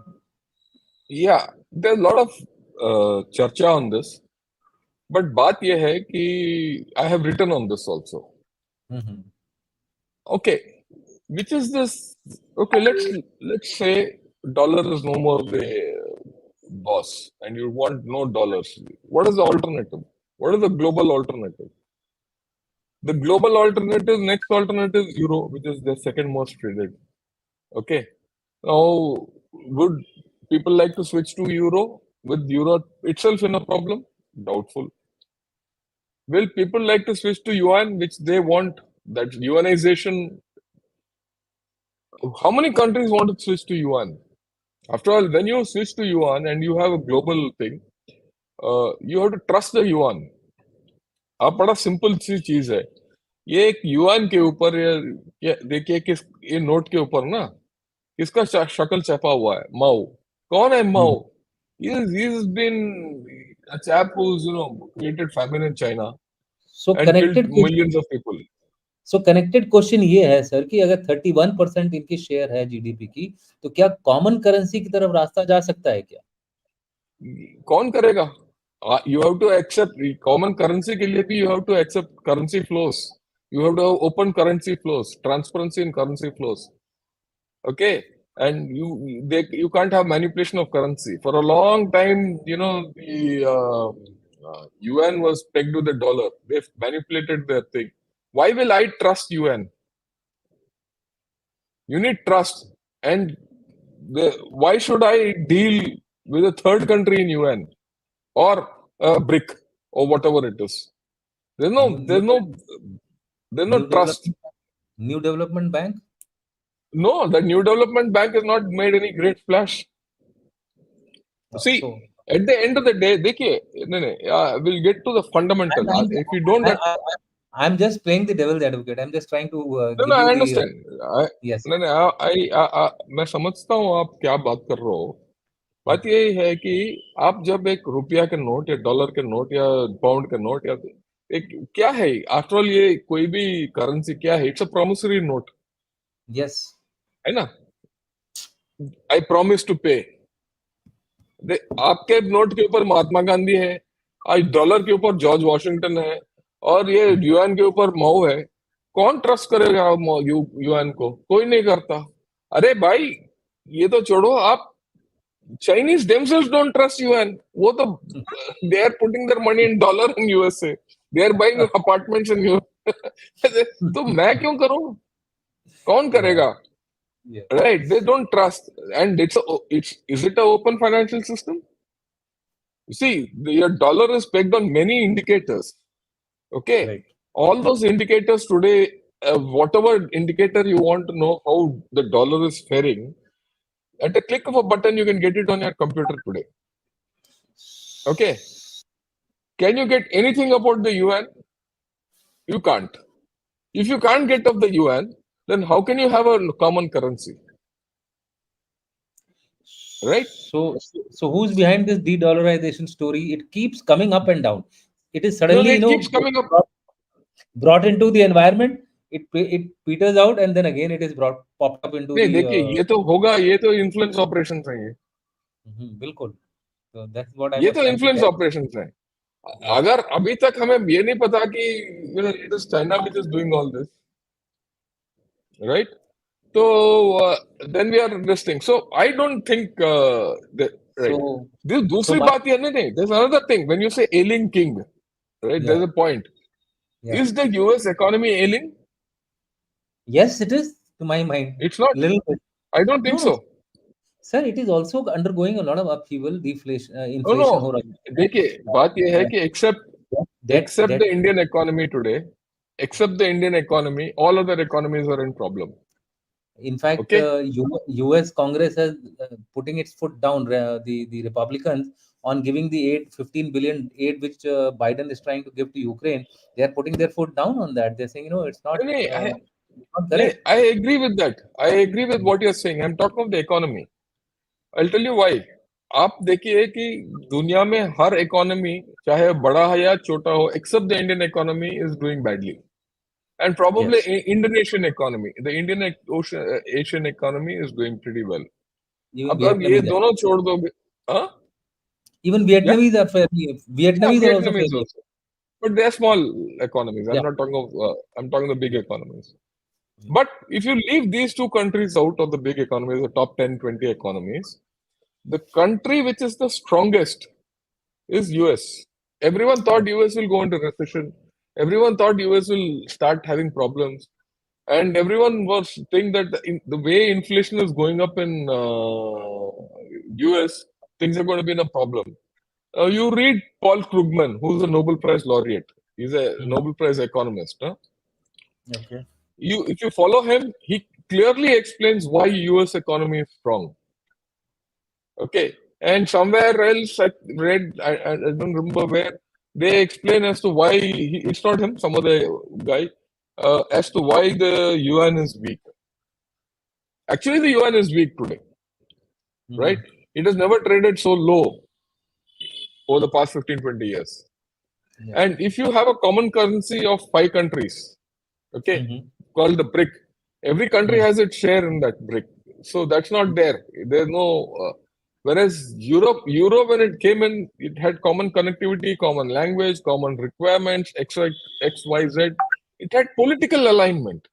yeah, there's a lot of चर्चा on this. But बात ये है कि I have written on this also. Okay, which is this? Okay, let's say dollar is no more the boss, and you want no dollars. What is the alternative? What is the global alternative? The global alternative, next alternative is euro, which is the second most traded. Okay, now would people like to switch to euro with euro itself in a problem? Doubtful. Will people like to switch to yuan, which they want that yuanization? How many countries want to switch to yuan? After all, when you switch to yuan and you have a global thing, you have to trust the yuan. अब बड़ा simple सी चीज है, ये एक yuan के ऊपर, ये देखिए किस, ये नोट के ऊपर ना किसका शक्ल छपा हुआ है? माओ। कौन है माओ? He's been a chap who's created famine in China
So
and killed
connected
millions of people.
So connected question ये है सर कि अगर 31% इनकी शेयर है जीडीपी की, तो क्या कॉमन करेंसी की तरफ रास्ता जा सकता है क्या?
कौन करेगा? You have to accept common currency के लिए भी you have to accept currency flows. You have to have open currency flows, transparency in currency flows. Okay, and you can't have manipulation of currency. For a long time, the UN was pegged to the dollar. They've manipulated their thing. Why will I trust UN? You need trust, and why should I deal with a third country in UN or a BRIC or whatever it is? There's no trust.
New Development Bank?
No, the New Development Bank has not made any great splash. See, at the end of the day, we'll get to the fundamental. If you don't get,
I'm just playing the devil's advocate. I'm just trying to give
I
you
understand.
yes.
मैं समझता हूँ आप क्या बात कर रहे हो। बात यही है कि आप जब एक रुपया के नोट या डॉलर के नोट या पाउंड के नोट या एक क्या है, आफ्टर ऑल ये कोई भी करेंसी क्या है? It's a promissory note.
Yes,
है ना? आई प्रॉमिस टू पे। आपके नोट के ऊपर महात्मा गांधी है, आज डॉलर के ऊपर जॉर्ज वॉशिंगटन है, और ये यूएन के ऊपर माओ है। कौन ट्रस्ट करेगा यूएन को? कोई नहीं करता। अरे भाई, ये तो छोड़ो, आप Chinese themselves don't trust UN. वो तो they are putting their money in dollar in USA. They are buying apartments in US. तो मैं क्यों करूं? कौन करेगा? Right? They don't trust, and is it an open financial system? You see, your dollar is pegged on many indicators. Okay,
Right.
all those indicators today, whatever indicator you want to know how the dollar is faring, at a click of a button, you can get it on your computer today. Okay, can you get anything about the UN? You can't. If you can't get of the UN, then how can you have a common currency? Right?
So who's behind this de-dollarization story? It keeps coming up and down. It is
No,
suddenly,
it keeps coming up.
brought into the environment. It peters out, and then again it is brought popped up into
नहीं
the.
देखिए ये तो होगा ये तो influence operation है
बिल्कुल. So that's what I
ये
was
तो
trying to
influence
tell.
Operation है
Yeah.
अगर अभी तक हमें ये नहीं पता कि it is China which is doing all this right तो then we are this thing so I don't think right
So so
दूसरी
my
बात ये नहीं there is another thing when you say ailing king right there
yeah
is a point
yeah
is the US economy ailing
yes, it is to my mind.
It's not
Little bit.
I don't
No,
think
no,
so
sir. It is also undergoing a lot of upheaval, deflation,
no no
inflation हो रहा
देखिए बात ये है
है.
कि
That
except
that
the Indian economy today, except the Indian economy, all other economies are in problem.
In fact,
Okay?
U.S. Congress has putting its foot down. The Republicans on giving the aid, 15 billion aid which Biden is trying to give to Ukraine. They are putting their foot down on that. They're saying,
No, no,
it's not correct.
I agree with that. I agree with what you're saying. I'm talking of the economy. I'll tell you why. आप देखिए कि दुनिया में हर economy चाहे बड़ा है या छोटा हो except the Indian economy is doing badly and probably
Yes,
Indonesian economy the Indian Asian economy is doing pretty well
even
अब ये
Vietnamese are.
दोनों छोड़ दोगे हाँ
Even
या
Vietnamese are fairly.
Yeah,
Vietnamese are also
Vietnamese
fairly.
also. But they're small economies.
Yeah.
I'm talking the big economies. But if you leave these two countries out of the big economies, the top 10, 20 economies, the country which is the strongest is US. Everyone thought US will go into recession. Everyone thought US will start having problems. And everyone was thinking that the way inflation is going up in US, things are going to be in a problem. You read Paul Krugman, who's a Nobel Prize laureate. He's a
Mhm.
Nobel Prize economist. Huh?
Okay.
If you follow him, he clearly explains why US economy is strong. Okay, and somewhere else I read, I don't remember where, they explain as to why it's not him, some other guy, as to why the yuan is weak. Actually, the yuan is weak today, right? It has never traded so low over the past 15, 20 years.
Yeah.
And if you have a common currency of 5 countries, okay, called the BRIC, every country has its share in that BRIC. So that's not there. There's no. Whereas Europe, when it came in, it had common connectivity, common language, common requirements, X, Y, Z. It had political alignment.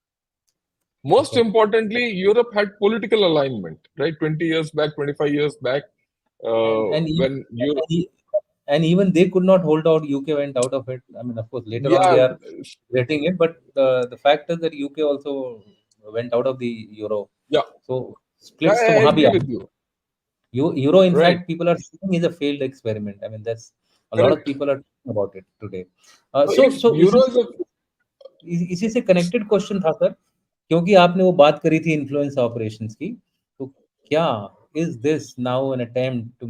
Most
Okay.
importantly, Europe had political alignment, right? 20 years back, 25 years back,
And
when Europe,
and even they could not hold out. UK went out of it. I mean, of course, later on they
yeah,
are getting it, but the fact is that UK also went out of the euro.
yeah,
So
I
splits to
I
वहाँ भी
agree
uh
with
गए.
you.
Euro, in
Right,
fact, people are saying is a failed experiment. I mean, that's a lot of
correct.
people are talking about it today.
So
So
if
so
Euro is a
इसी से connected question था sir, क्योंकि आपने वो बात करी थी influence operations की, तो क्या is this now an attempt to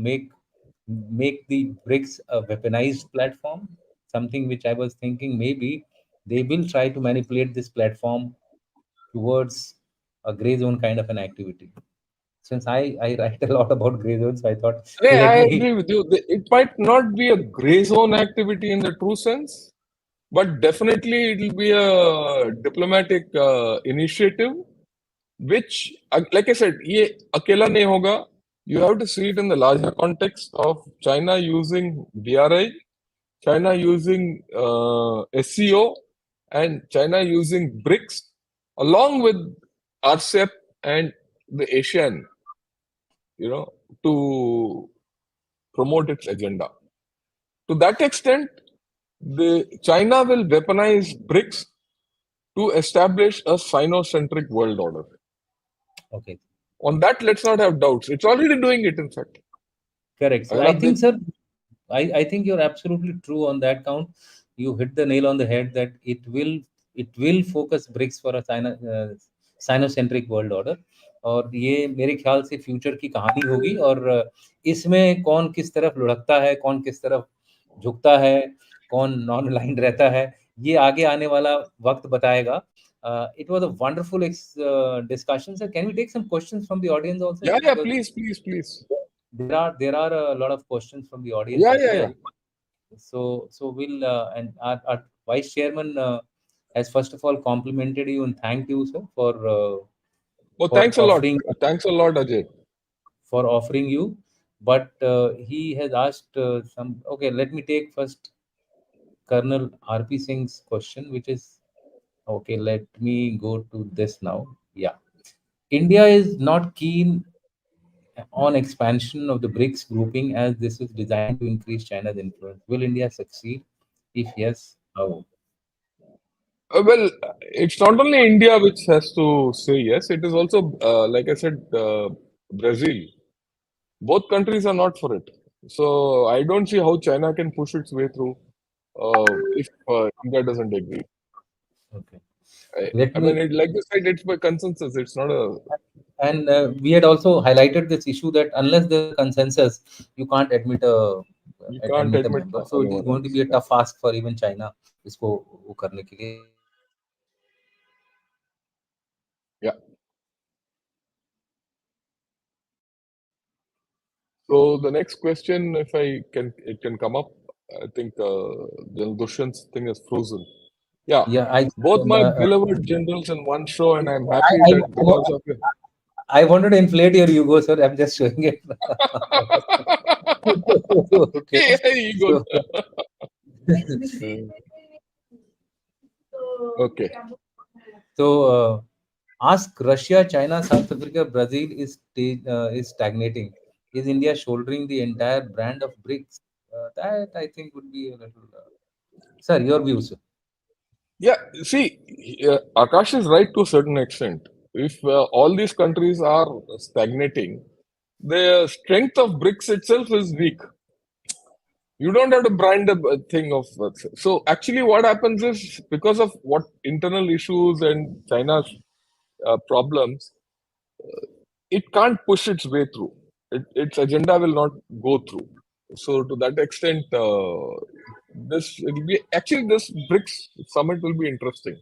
make the BRICS a weaponized platform? Something which I was thinking maybe they will try to manipulate this platform towards a gray zone kind of an activity. Since I write a lot about gray zones, so I thought
Yeah,
let
I
me.
agree with you. It might not be a gray zone activity in the true sense, but definitely it will be a diplomatic initiative, which, like I said, ये अकेला नहीं होगा. You have to see it in the larger context of China using BRI, China using SCO, and China using BRICS, along with RCEP and the ASEAN, to promote its agenda. To that extent, the China will weaponize BRICS to establish a Sino-centric world order.
Okay,
On that, let's not have doubts. It's already doing it, in fact.
correct. So
अगर
I
आप
think,
देख
sir, I think you're absolutely true on that count. You hit the nail on the head that it will focus BRICS for a Sinocentric world order, और ये मेरे ख्याल से future की कहानी होगी। और इसमें कौन किस तरफ लुढ़कता है, कौन किस तरफ झुकता है, कौन नॉन अलाइंड रहता है, ये आगे आने वाला वक्त बताएगा। It was a wonderful discussion, sir. Can we take some questions from the audience also?
Yeah,
Because
please.
there are a lot of questions from the audience
Yeah,
as
yeah,
well.
yeah.
So we'll and our vice chairman has first of all complimented you and thanked you, sir,
Oh,
for
thanks a lot.
offering
Thanks a lot, Ajay.
you. But he has asked some. Okay, let me take first Colonel RP Singh's question, which is okay. Let me go to this now. Yeah, India is not keen on expansion of the BRICS grouping as this is designed to increase China's influence. Will India succeed? If yes, how?
Well, it's not only India which has to say yes. It is also, like I said, Brazil. Both countries are not for it. So I don't see how China can push its way through if India doesn't agree.
Okay.
I,
Let
I mean,
me,
like you said, it's by consensus. It's not a
and we had also highlighted this issue that unless there's a consensus, you can't admit
you can't
a
admit
member. So it is
anyone
going to
else.
be a
Yeah.
tough ask for even China इसको वो करने के लिए.
Yeah. So the next question, if it can come up. I think General Dushyant's thing is frozen. Yeah.
Yeah, I
Both my beloved generals in one show, and I'm happy
I,
that because of it.
I wanted to inflate your ego, sir. I'm just showing it. Okay.
Yeah, you go.
So,
Okay.
so ask Russia, China, South Africa, Brazil is stagnating. Is India shouldering the entire brand of BRICS? That I think would be a little. Sir, your views, sir.
Yeah, see, Akash is right to a certain extent. If all these countries are stagnating, the strength of BRICS itself is weak. You don't have to brand a thing of. So actually, what happens is because of what internal issues and China's problems, it can't push its way through. Its agenda will not go through. So to that extent, this BRICS summit will be interesting.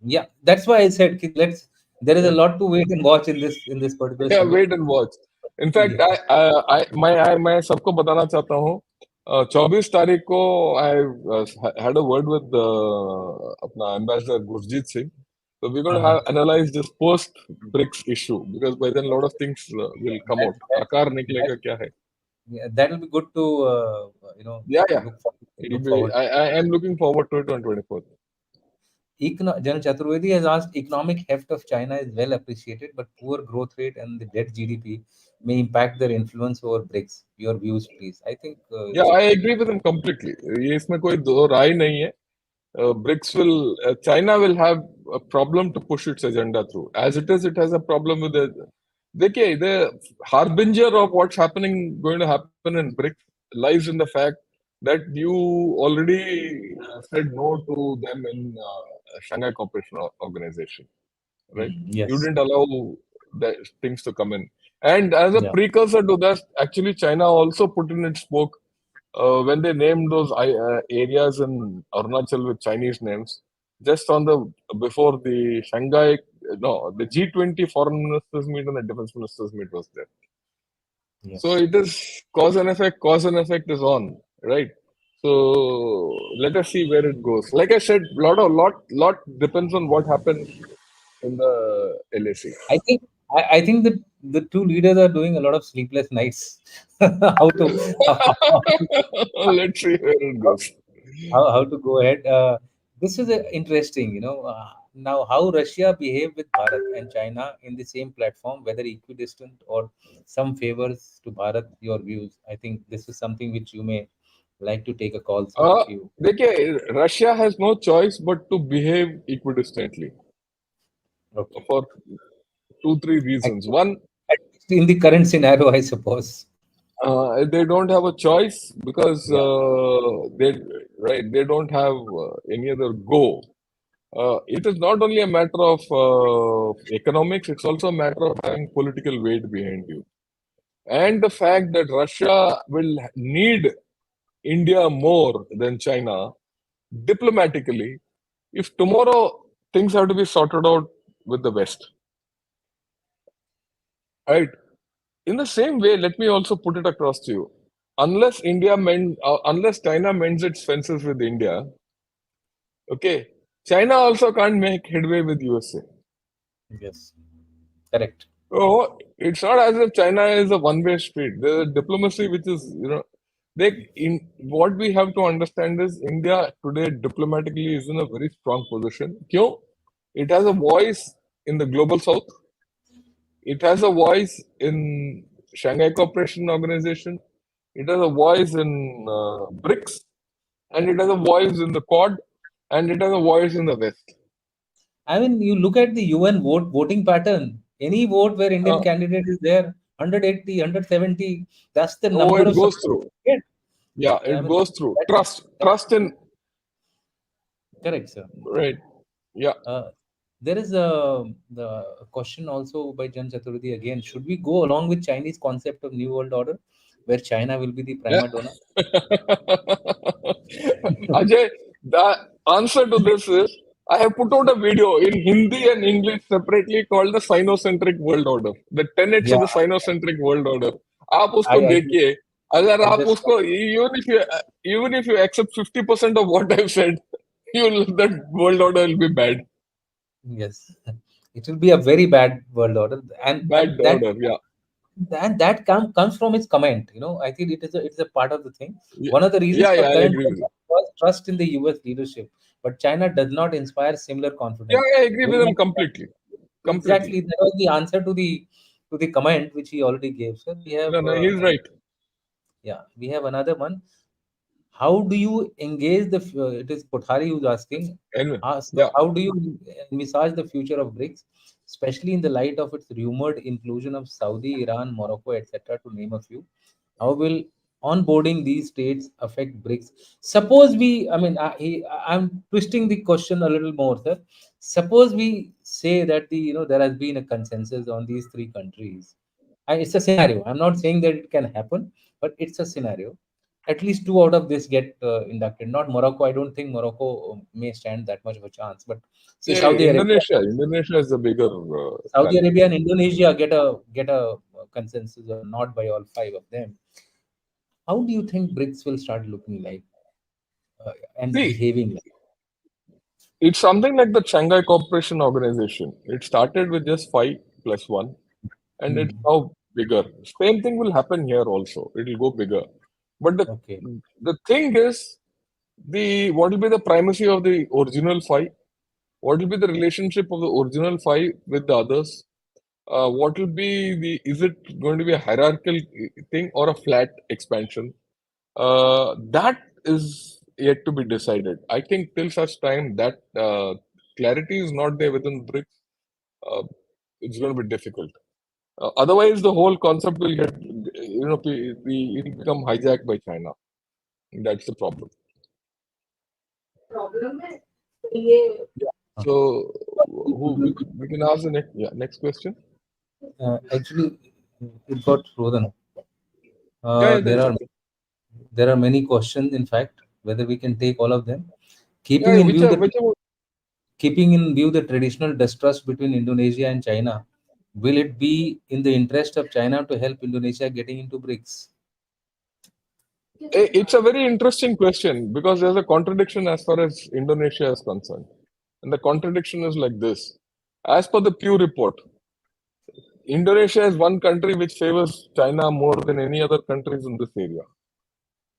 Yeah, that's why I said let's. There is a
Yeah.
lot to wait and watch in this particular
Yeah,
summit.
wait and watch. In fact,
Yeah.
मैं सबको बताना चाहता हूँ 24 तारीख को I had a word with अपना ambassador Gurjit Singh. So we're going to
Uh-huh.
have analyze this post BRICS issue because by then a lot of things will come
That,
out.
that,
आकार
that,
निकलेगा क्या है?
yeah, that will be good to
Yeah.
look forward,
It'll
look
be.
forward.
I am looking forward to it on 24th.
General Chaturvedi has asked, economic heft of China is well appreciated, but poor growth rate and the debt GDP may impact their influence over BRICS. Your views, please. I think
Yeah, I agree with him completely. ये इसमें कोई दो राय नहीं है. China will have a problem to push its agenda through. As it is, it has a problem with the. देखिए, the harbinger of what's going to happen in BRICS lies in the fact that you already said no to them in Shanghai Cooperation Organization, right? You
yes.
didn't allow the things to come in. And as a
Yeah.
precursor to that, actually, China also put in its spoke when they named those areas in Arunachal with Chinese names, just on the before the Shanghai, no, the G20 foreign ministers meet and the defense ministers meet was there. So
Yes.
it is cause and effect. Cause and effect is on, right? So let us see where it goes. Like I said, lot depends on what happens in the LAC.
I think that the two leaders are doing a lot of sleepless nights. how to
Let's see where it goes.
how to go ahead. This is interesting, now how Russia behave with Bharat and China in the same platform, whether equidistant or some favors to Bharat. Your views. I think this is something which you may like to take a call, sir,
Uh,
if you.
देखिए, Russia has no choice but to behave equidistantly
Okay.
for two, three
At,
reasons. One,
at least in the current scenario, I suppose.
They don't have a choice because
Yeah.
they don't have any other go. It is not only a matter of economics; it's also a matter of having political weight behind you, and the fact that Russia will need India more than China diplomatically. If tomorrow things have to be sorted out with the West, right? In the same way, let me also put it across to you. Unless China mends its fences with India, okay, China also can't make headway with USA.
Yes. Correct.
So it's not as if China is a one-way street. There's a diplomacy which is, what we have to understand is India today diplomatically is in a very strong position. Kyun? It has a voice in the global south. It has a voice in Shanghai Cooperation Organization. It has a voice in BRICS, and it has a voice in the Quad, and it has a voice in the West.
I mean, you look at the UN voting pattern. Any vote where Indian
Uh,
candidate is there, 180, 170, that's the
oh,
number
it
of
goes
support.
through.
Yeah.
Yeah,
I
it
mean,
goes through.
that,
Trust in,
correct, sir.
right. Yeah.
There is the question also by Jan Chaturvedi again. Should we go along with Chinese concept of New World Order, where China will be the
Yeah.
prima donna?
Ajay, the answer to this is I have put out a video in Hindi and English separately called the Sinocentric World Order, the tenets
Yeah,
of the Sinocentric World Order. आप
I
उसको
agree.
देखिए अगर
I
आप
just
उसको even if you accept 50% of what I've said, that world order will be bad.
yes, it will be a very bad world order, and
Bad order, yeah.
comes from his comment. I think it's a part of the thing.
Yeah,
One of the reasons
yeah,
for
yeah, I
current
agree with you.
was trust in the U.S. leadership, but China does not inspire similar
Yeah,
confidence.
I agree
We
with him
have
completely. Completely.
exactly that was the answer to the comment which he already gave. So we have
No, no, he's right.
yeah, we have another one. How do you engage it is Kothari who's asking, so
Yeah.
how do you envisage the future of BRICS, especially in the light of its rumored inclusion of Saudi, Iran, Morocco, etc., to name a few? How will onboarding these states affect BRICS? Suppose we, I mean, I'm twisting the question a little more, sir. Suppose we say that there has been a consensus on these three countries. It's a scenario. I'm not saying that it can happen, but it's a scenario. At least two out of this get inducted. Not Morocco. I don't think Morocco may stand that much of a chance. But say
Yeah,
Saudi Arabia,
Indonesia is the bigger
Saudi
challenge.
Arabia and Indonesia get a consensus or not by all five of them. How do you think BRICS will start looking like and
See,
behaving like?
it's something like the Shanghai Cooperation Organization. It started with just five plus one, and it's
Hmm.
now bigger. Same thing will happen here also. It will go bigger. But
Okay.
the thing is, the what will be the primacy of the original five? What will be the relationship of the original five with the others? What will be is it going to be a hierarchical thing or a flat expansion? That is yet to be decided. I think till such time that clarity is not there within BRICS, uh, it's going to be difficult. Otherwise, the whole concept will get, it will become hijacked by China. That's the problem. Yeah.
Uh,
So, we can ask the next question.
actually, it got frozen.
Yeah, yeah,
There
that's
are
okay.
there are many questions. In fact, whether we can take all of them,
Yeah,
keeping
yeah,
in view the
whichever.
keeping in view the traditional distrust between Indonesia and China, will it be in the interest of China to help Indonesia getting into BRICS?
It's a very interesting question because there's a contradiction as far as Indonesia is concerned. And the contradiction is like this. As per the Pew report, Indonesia is one country which favors China more than any other countries in this area.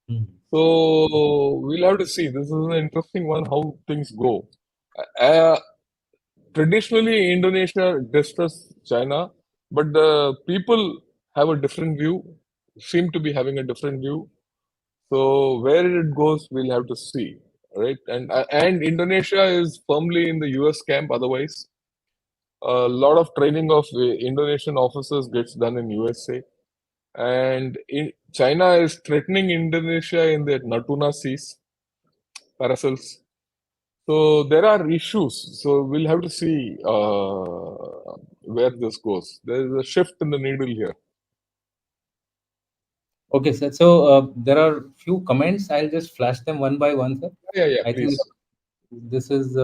Hmm.
So we'll have to see. This is an interesting one how things go. Uh, Traditionally, Indonesia distrusts China, but the people have a different view, seem to be having a different view. So where it goes, we'll have to see, right? And Indonesia is firmly in the US camp. Otherwise, a lot of training of Indonesian officers gets done in USA. and China is threatening Indonesia in the Natuna Seas, Paracels. So there are issues. So we'll have to see where this goes. There is a shift in the needle here.
Okay, sir. So there are few comments. I'll just flash them one by one, sir.
Yeah,
I think
please.
this is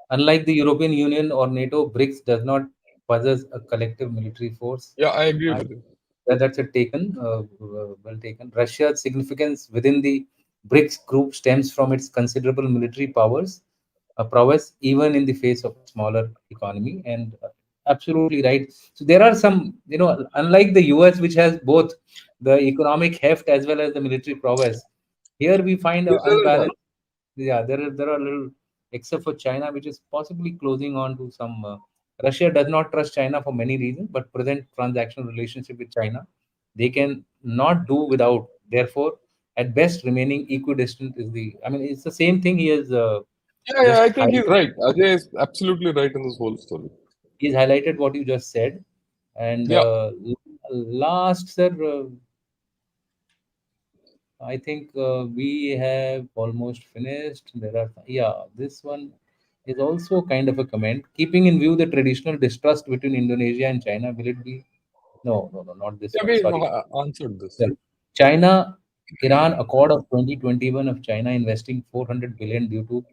unlike the European Union or NATO, BRICS does not possess a collective military force.
Yeah, I agree with you.
That's a taken, well taken. Russia's significance within the BRICS group stems from its considerable military prowess, even in the face of a smaller economy. And absolutely right. So there are some, unlike the US, which has both the economic heft as well as the military prowess, here we find
This
an
doesn't have.
unbalanced. Yeah, there are little, except for China, which is possibly closing on to some. Russia does not trust China for many reasons, but present transactional relationship with China, they can not do without. Therefore, at best, remaining equidistant is the. I mean, it's the same thing he has
Yeah,
just
I think he's right. Ajay is absolutely right in this whole story.
he's highlighted what you just said, and
Yeah,
last, sir. I think we have almost finished. There are, yeah, this one is also kind of a comment. Keeping in view the traditional distrust between Indonesia and China, will it be? No, no, no, not this
yeah,
one.
we
Sorry.
answered this.
Yeah. China Iran Accord of 2021 of China investing 400 billion due to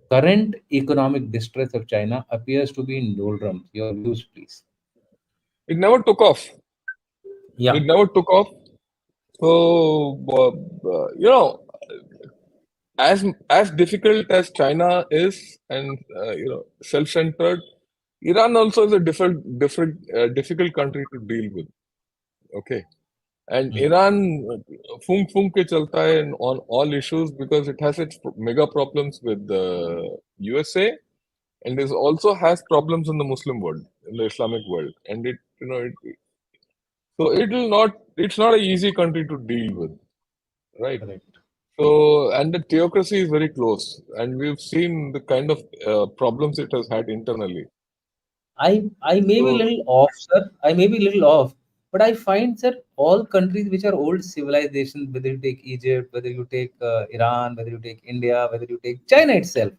current economic distress of China appears to be in doldrums. Your views, please.
It never took off.
Yeah,
It never took off. So, as difficult as China is, and self-centered, Iran also is a difficult country to deal with. Okay, and
mm,
Iran fung fung ke chalta hai on all issues because it has its mega problems with the USA, and it also has problems in the Muslim world, in the Islamic world, and so it will not. It's not an easy country to deal with, right?
correct.
So, and the theocracy is very close, and we've seen the kind of problems it has had internally.
I may be a
So,
little off, sir. I may be a little off, but I find that all countries which are old civilizations, whether you take Egypt, whether you take Iran, whether you take India, whether you take China itself,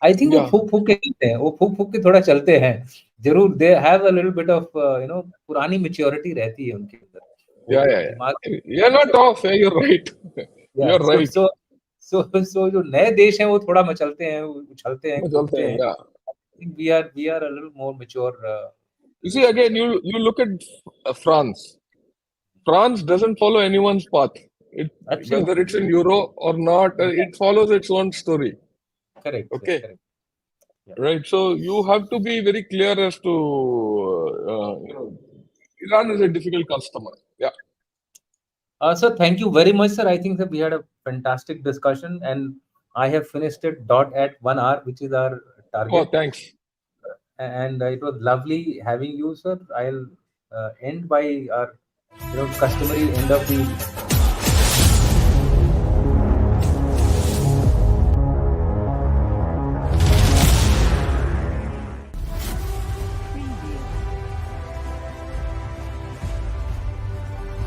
I think वो
yeah,
फूक फूक के चलते हैं, वो फूक फूक के थोड़ा चलते हैं. जरूर they have a little bit of पुरानी maturity रहती है उनके अंदर. वो दिमाग
You're not off. You're right.
yeah,
You're right.
so जो नए देश हैं वो थोड़ा मचलते हैं, उछलते हैं,
चलते
कूदते
हैं,
हैं.
yeah.
I think we are a little more mature
You
in
see,
this
again,
respect.
you look at France. France doesn't follow anyone's path. Whether
Absolutely.
it's in Euro or not, it follows its own story.
Correct, sir.
Okay,
Correct. Yeah.
right. So you have to be very clear as to Iran is a difficult customer. Yeah.
Sir, thank you very much, sir. I think that we had a fantastic discussion, and I have finished it dot at 1 hour, which is our
Oh,
target.
thanks.
And it was lovely having you, sir. I'll end by our customary end of the